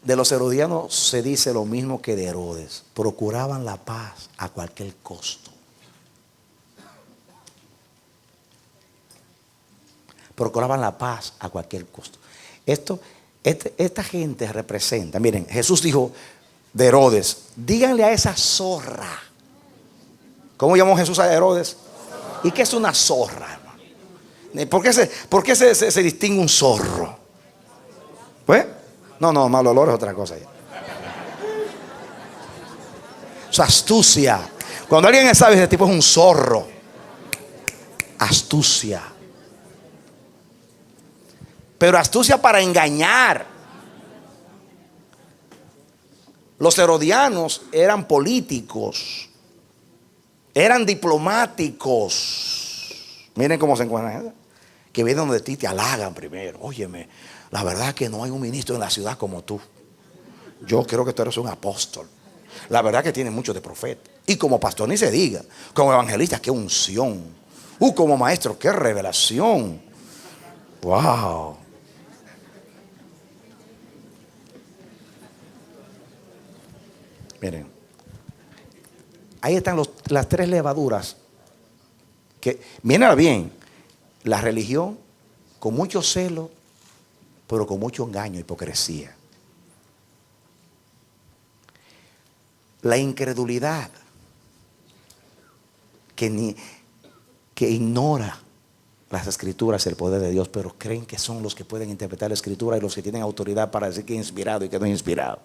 De los herodianos se dice lo mismo que de Herodes. Procuraban la paz a cualquier costo. Procuraban la paz a cualquier costo. Esta gente representa, miren, Jesús dijo de Herodes: díganle a esa zorra. ¿Cómo llamó Jesús a Herodes? ¿Y qué es una zorra, hermano? ¿Por qué se distingue un zorro? ¿Pues? No, mal olor es otra cosa. Su astucia. Cuando alguien sabe, ese tipo es un zorro. Astucia. Pero astucia para engañar. Los herodianos eran políticos, eran diplomáticos. Miren cómo se encuentran, que vienen donde ti te halagan primero. Óyeme, la verdad que no hay un ministro en la ciudad como tú. Yo creo que tú eres un apóstol. La verdad que tienes mucho de profeta. Y como pastor ni se diga. Como evangelista, qué unción. Como maestro, qué revelación. Wow. Miren, ahí están las tres levaduras que, miren bien, la religión con mucho celo, pero con mucho engaño, hipocresía. La incredulidad que ignora las escrituras, el poder de Dios, pero creen que son los que pueden interpretar la escritura y los que tienen autoridad para decir que es inspirado y que no es inspirado.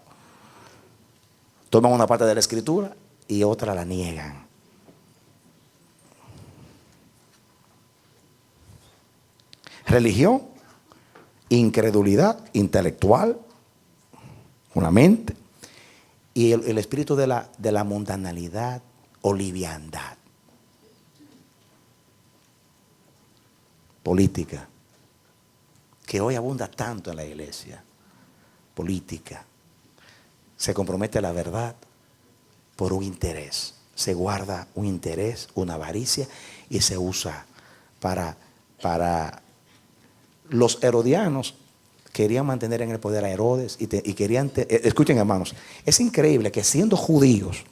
Toman una parte de la escritura y otra la niegan. Religión, incredulidad intelectual, una mente, y el espíritu de la mundanalidad o liviandad. Política, que hoy abunda tanto en la iglesia. Política. Se compromete a la verdad por un interés. Se guarda un interés, una avaricia, y se usa para los herodianos. Querían mantener en el poder a Herodes y querían, escuchen hermanos, es increíble que siendo judíos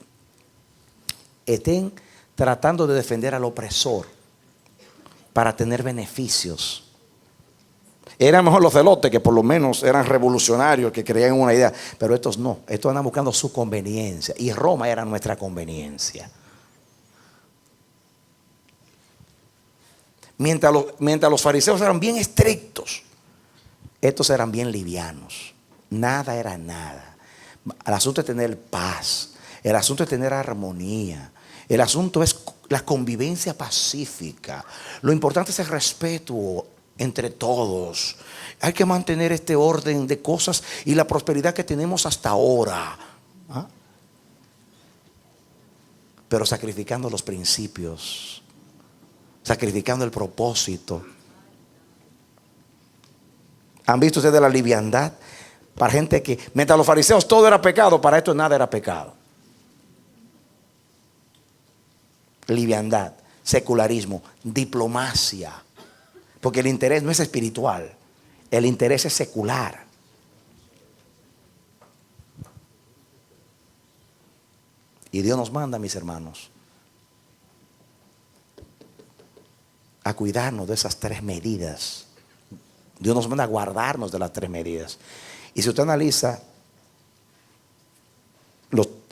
estén tratando de defender al opresor para tener beneficios. Eran mejor los celotes, que por lo menos eran revolucionarios, que creían en una idea. Pero estos no, estos andan buscando su conveniencia. Y Roma era nuestra conveniencia. Mientras los fariseos eran bien estrictos, estos eran bien livianos. Nada era nada. El asunto es tener paz. El asunto es tener armonía. El asunto es la convivencia pacífica. Lo importante es el respeto entre todos. Hay que mantener este orden de cosas y la prosperidad que tenemos hasta ahora. ¿Ah? Pero sacrificando los principios, sacrificando el propósito. ¿Han visto ustedes la liviandad? Para gente que, mientras los fariseos todo era pecado, para estos nada era pecado. Liviandad, secularismo, diplomacia. Porque el interés no es espiritual, el interés es secular. Y Dios nos manda, mis hermanos, a cuidarnos de esas 3 medidas. Dios nos manda a guardarnos de las 3 medidas. Y si usted analiza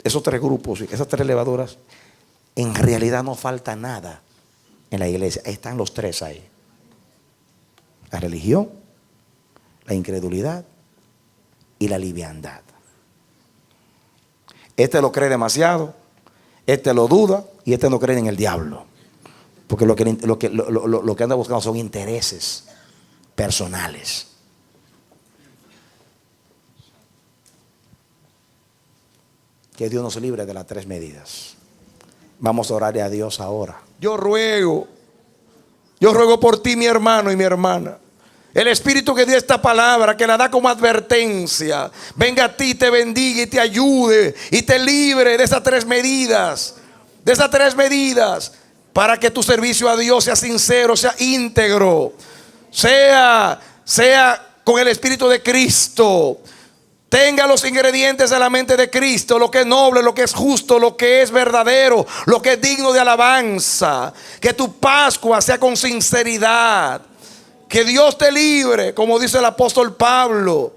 esos 3 grupos, esas 3 levaduras, en realidad no falta nada en la iglesia. Están los 3 ahí: la religión, la incredulidad y la liviandad. Este lo cree demasiado, este lo duda y este no cree en el diablo. Porque lo que anda buscando son intereses personales. Que Dios nos libre de las 3 medidas. Vamos a orarle a Dios ahora. Yo ruego por ti, mi hermano y mi hermana. El Espíritu que dio esta palabra, que la da como advertencia, venga a ti, te bendiga y te ayude y te libre de esas 3 medidas. De esas 3 medidas, para que tu servicio a Dios sea sincero, sea íntegro, sea con el Espíritu de Cristo. Tenga los ingredientes de la mente de Cristo: lo que es noble, lo que es justo, lo que es verdadero, lo que es digno de alabanza. Que tu Pascua sea con sinceridad. Que Dios te libre, como dice el apóstol Pablo.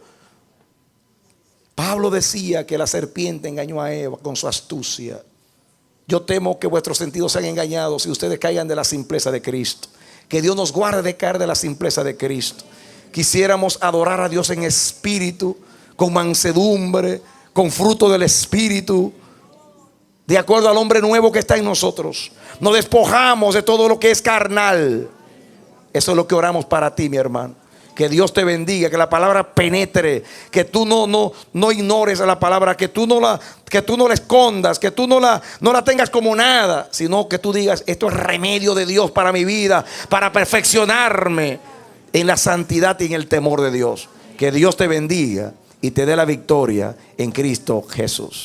Pablo decía que la serpiente engañó a Eva con su astucia. Yo temo que vuestros sentidos sean engañados y ustedes caigan de la simpleza de Cristo. Que Dios nos guarde de caer de la simpleza de Cristo. Quisiéramos adorar a Dios en espíritu, con mansedumbre, con fruto del Espíritu, de acuerdo al hombre nuevo que está en nosotros. Nos despojamos de todo lo que es carnal. Eso es lo que oramos para ti, mi hermano. Que Dios te bendiga, que la palabra penetre, que tú no ignores a la palabra, que tú no la escondas, que tú no la tengas como nada, sino que tú digas: esto es remedio de Dios para mi vida, para perfeccionarme en la santidad y en el temor de Dios. Que Dios te bendiga y te dé la victoria en Cristo Jesús.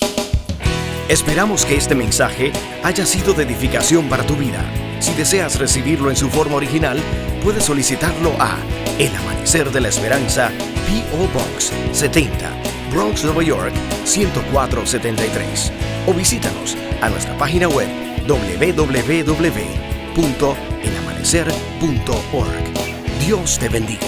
Esperamos que este mensaje haya sido de edificación para tu vida. Si deseas recibirlo en su forma original, puedes solicitarlo a El Amanecer de la Esperanza, P.O. Box 70, Bronx, Nueva York 10473. O visítanos a nuestra página web www.elamanecer.org. Dios te bendiga.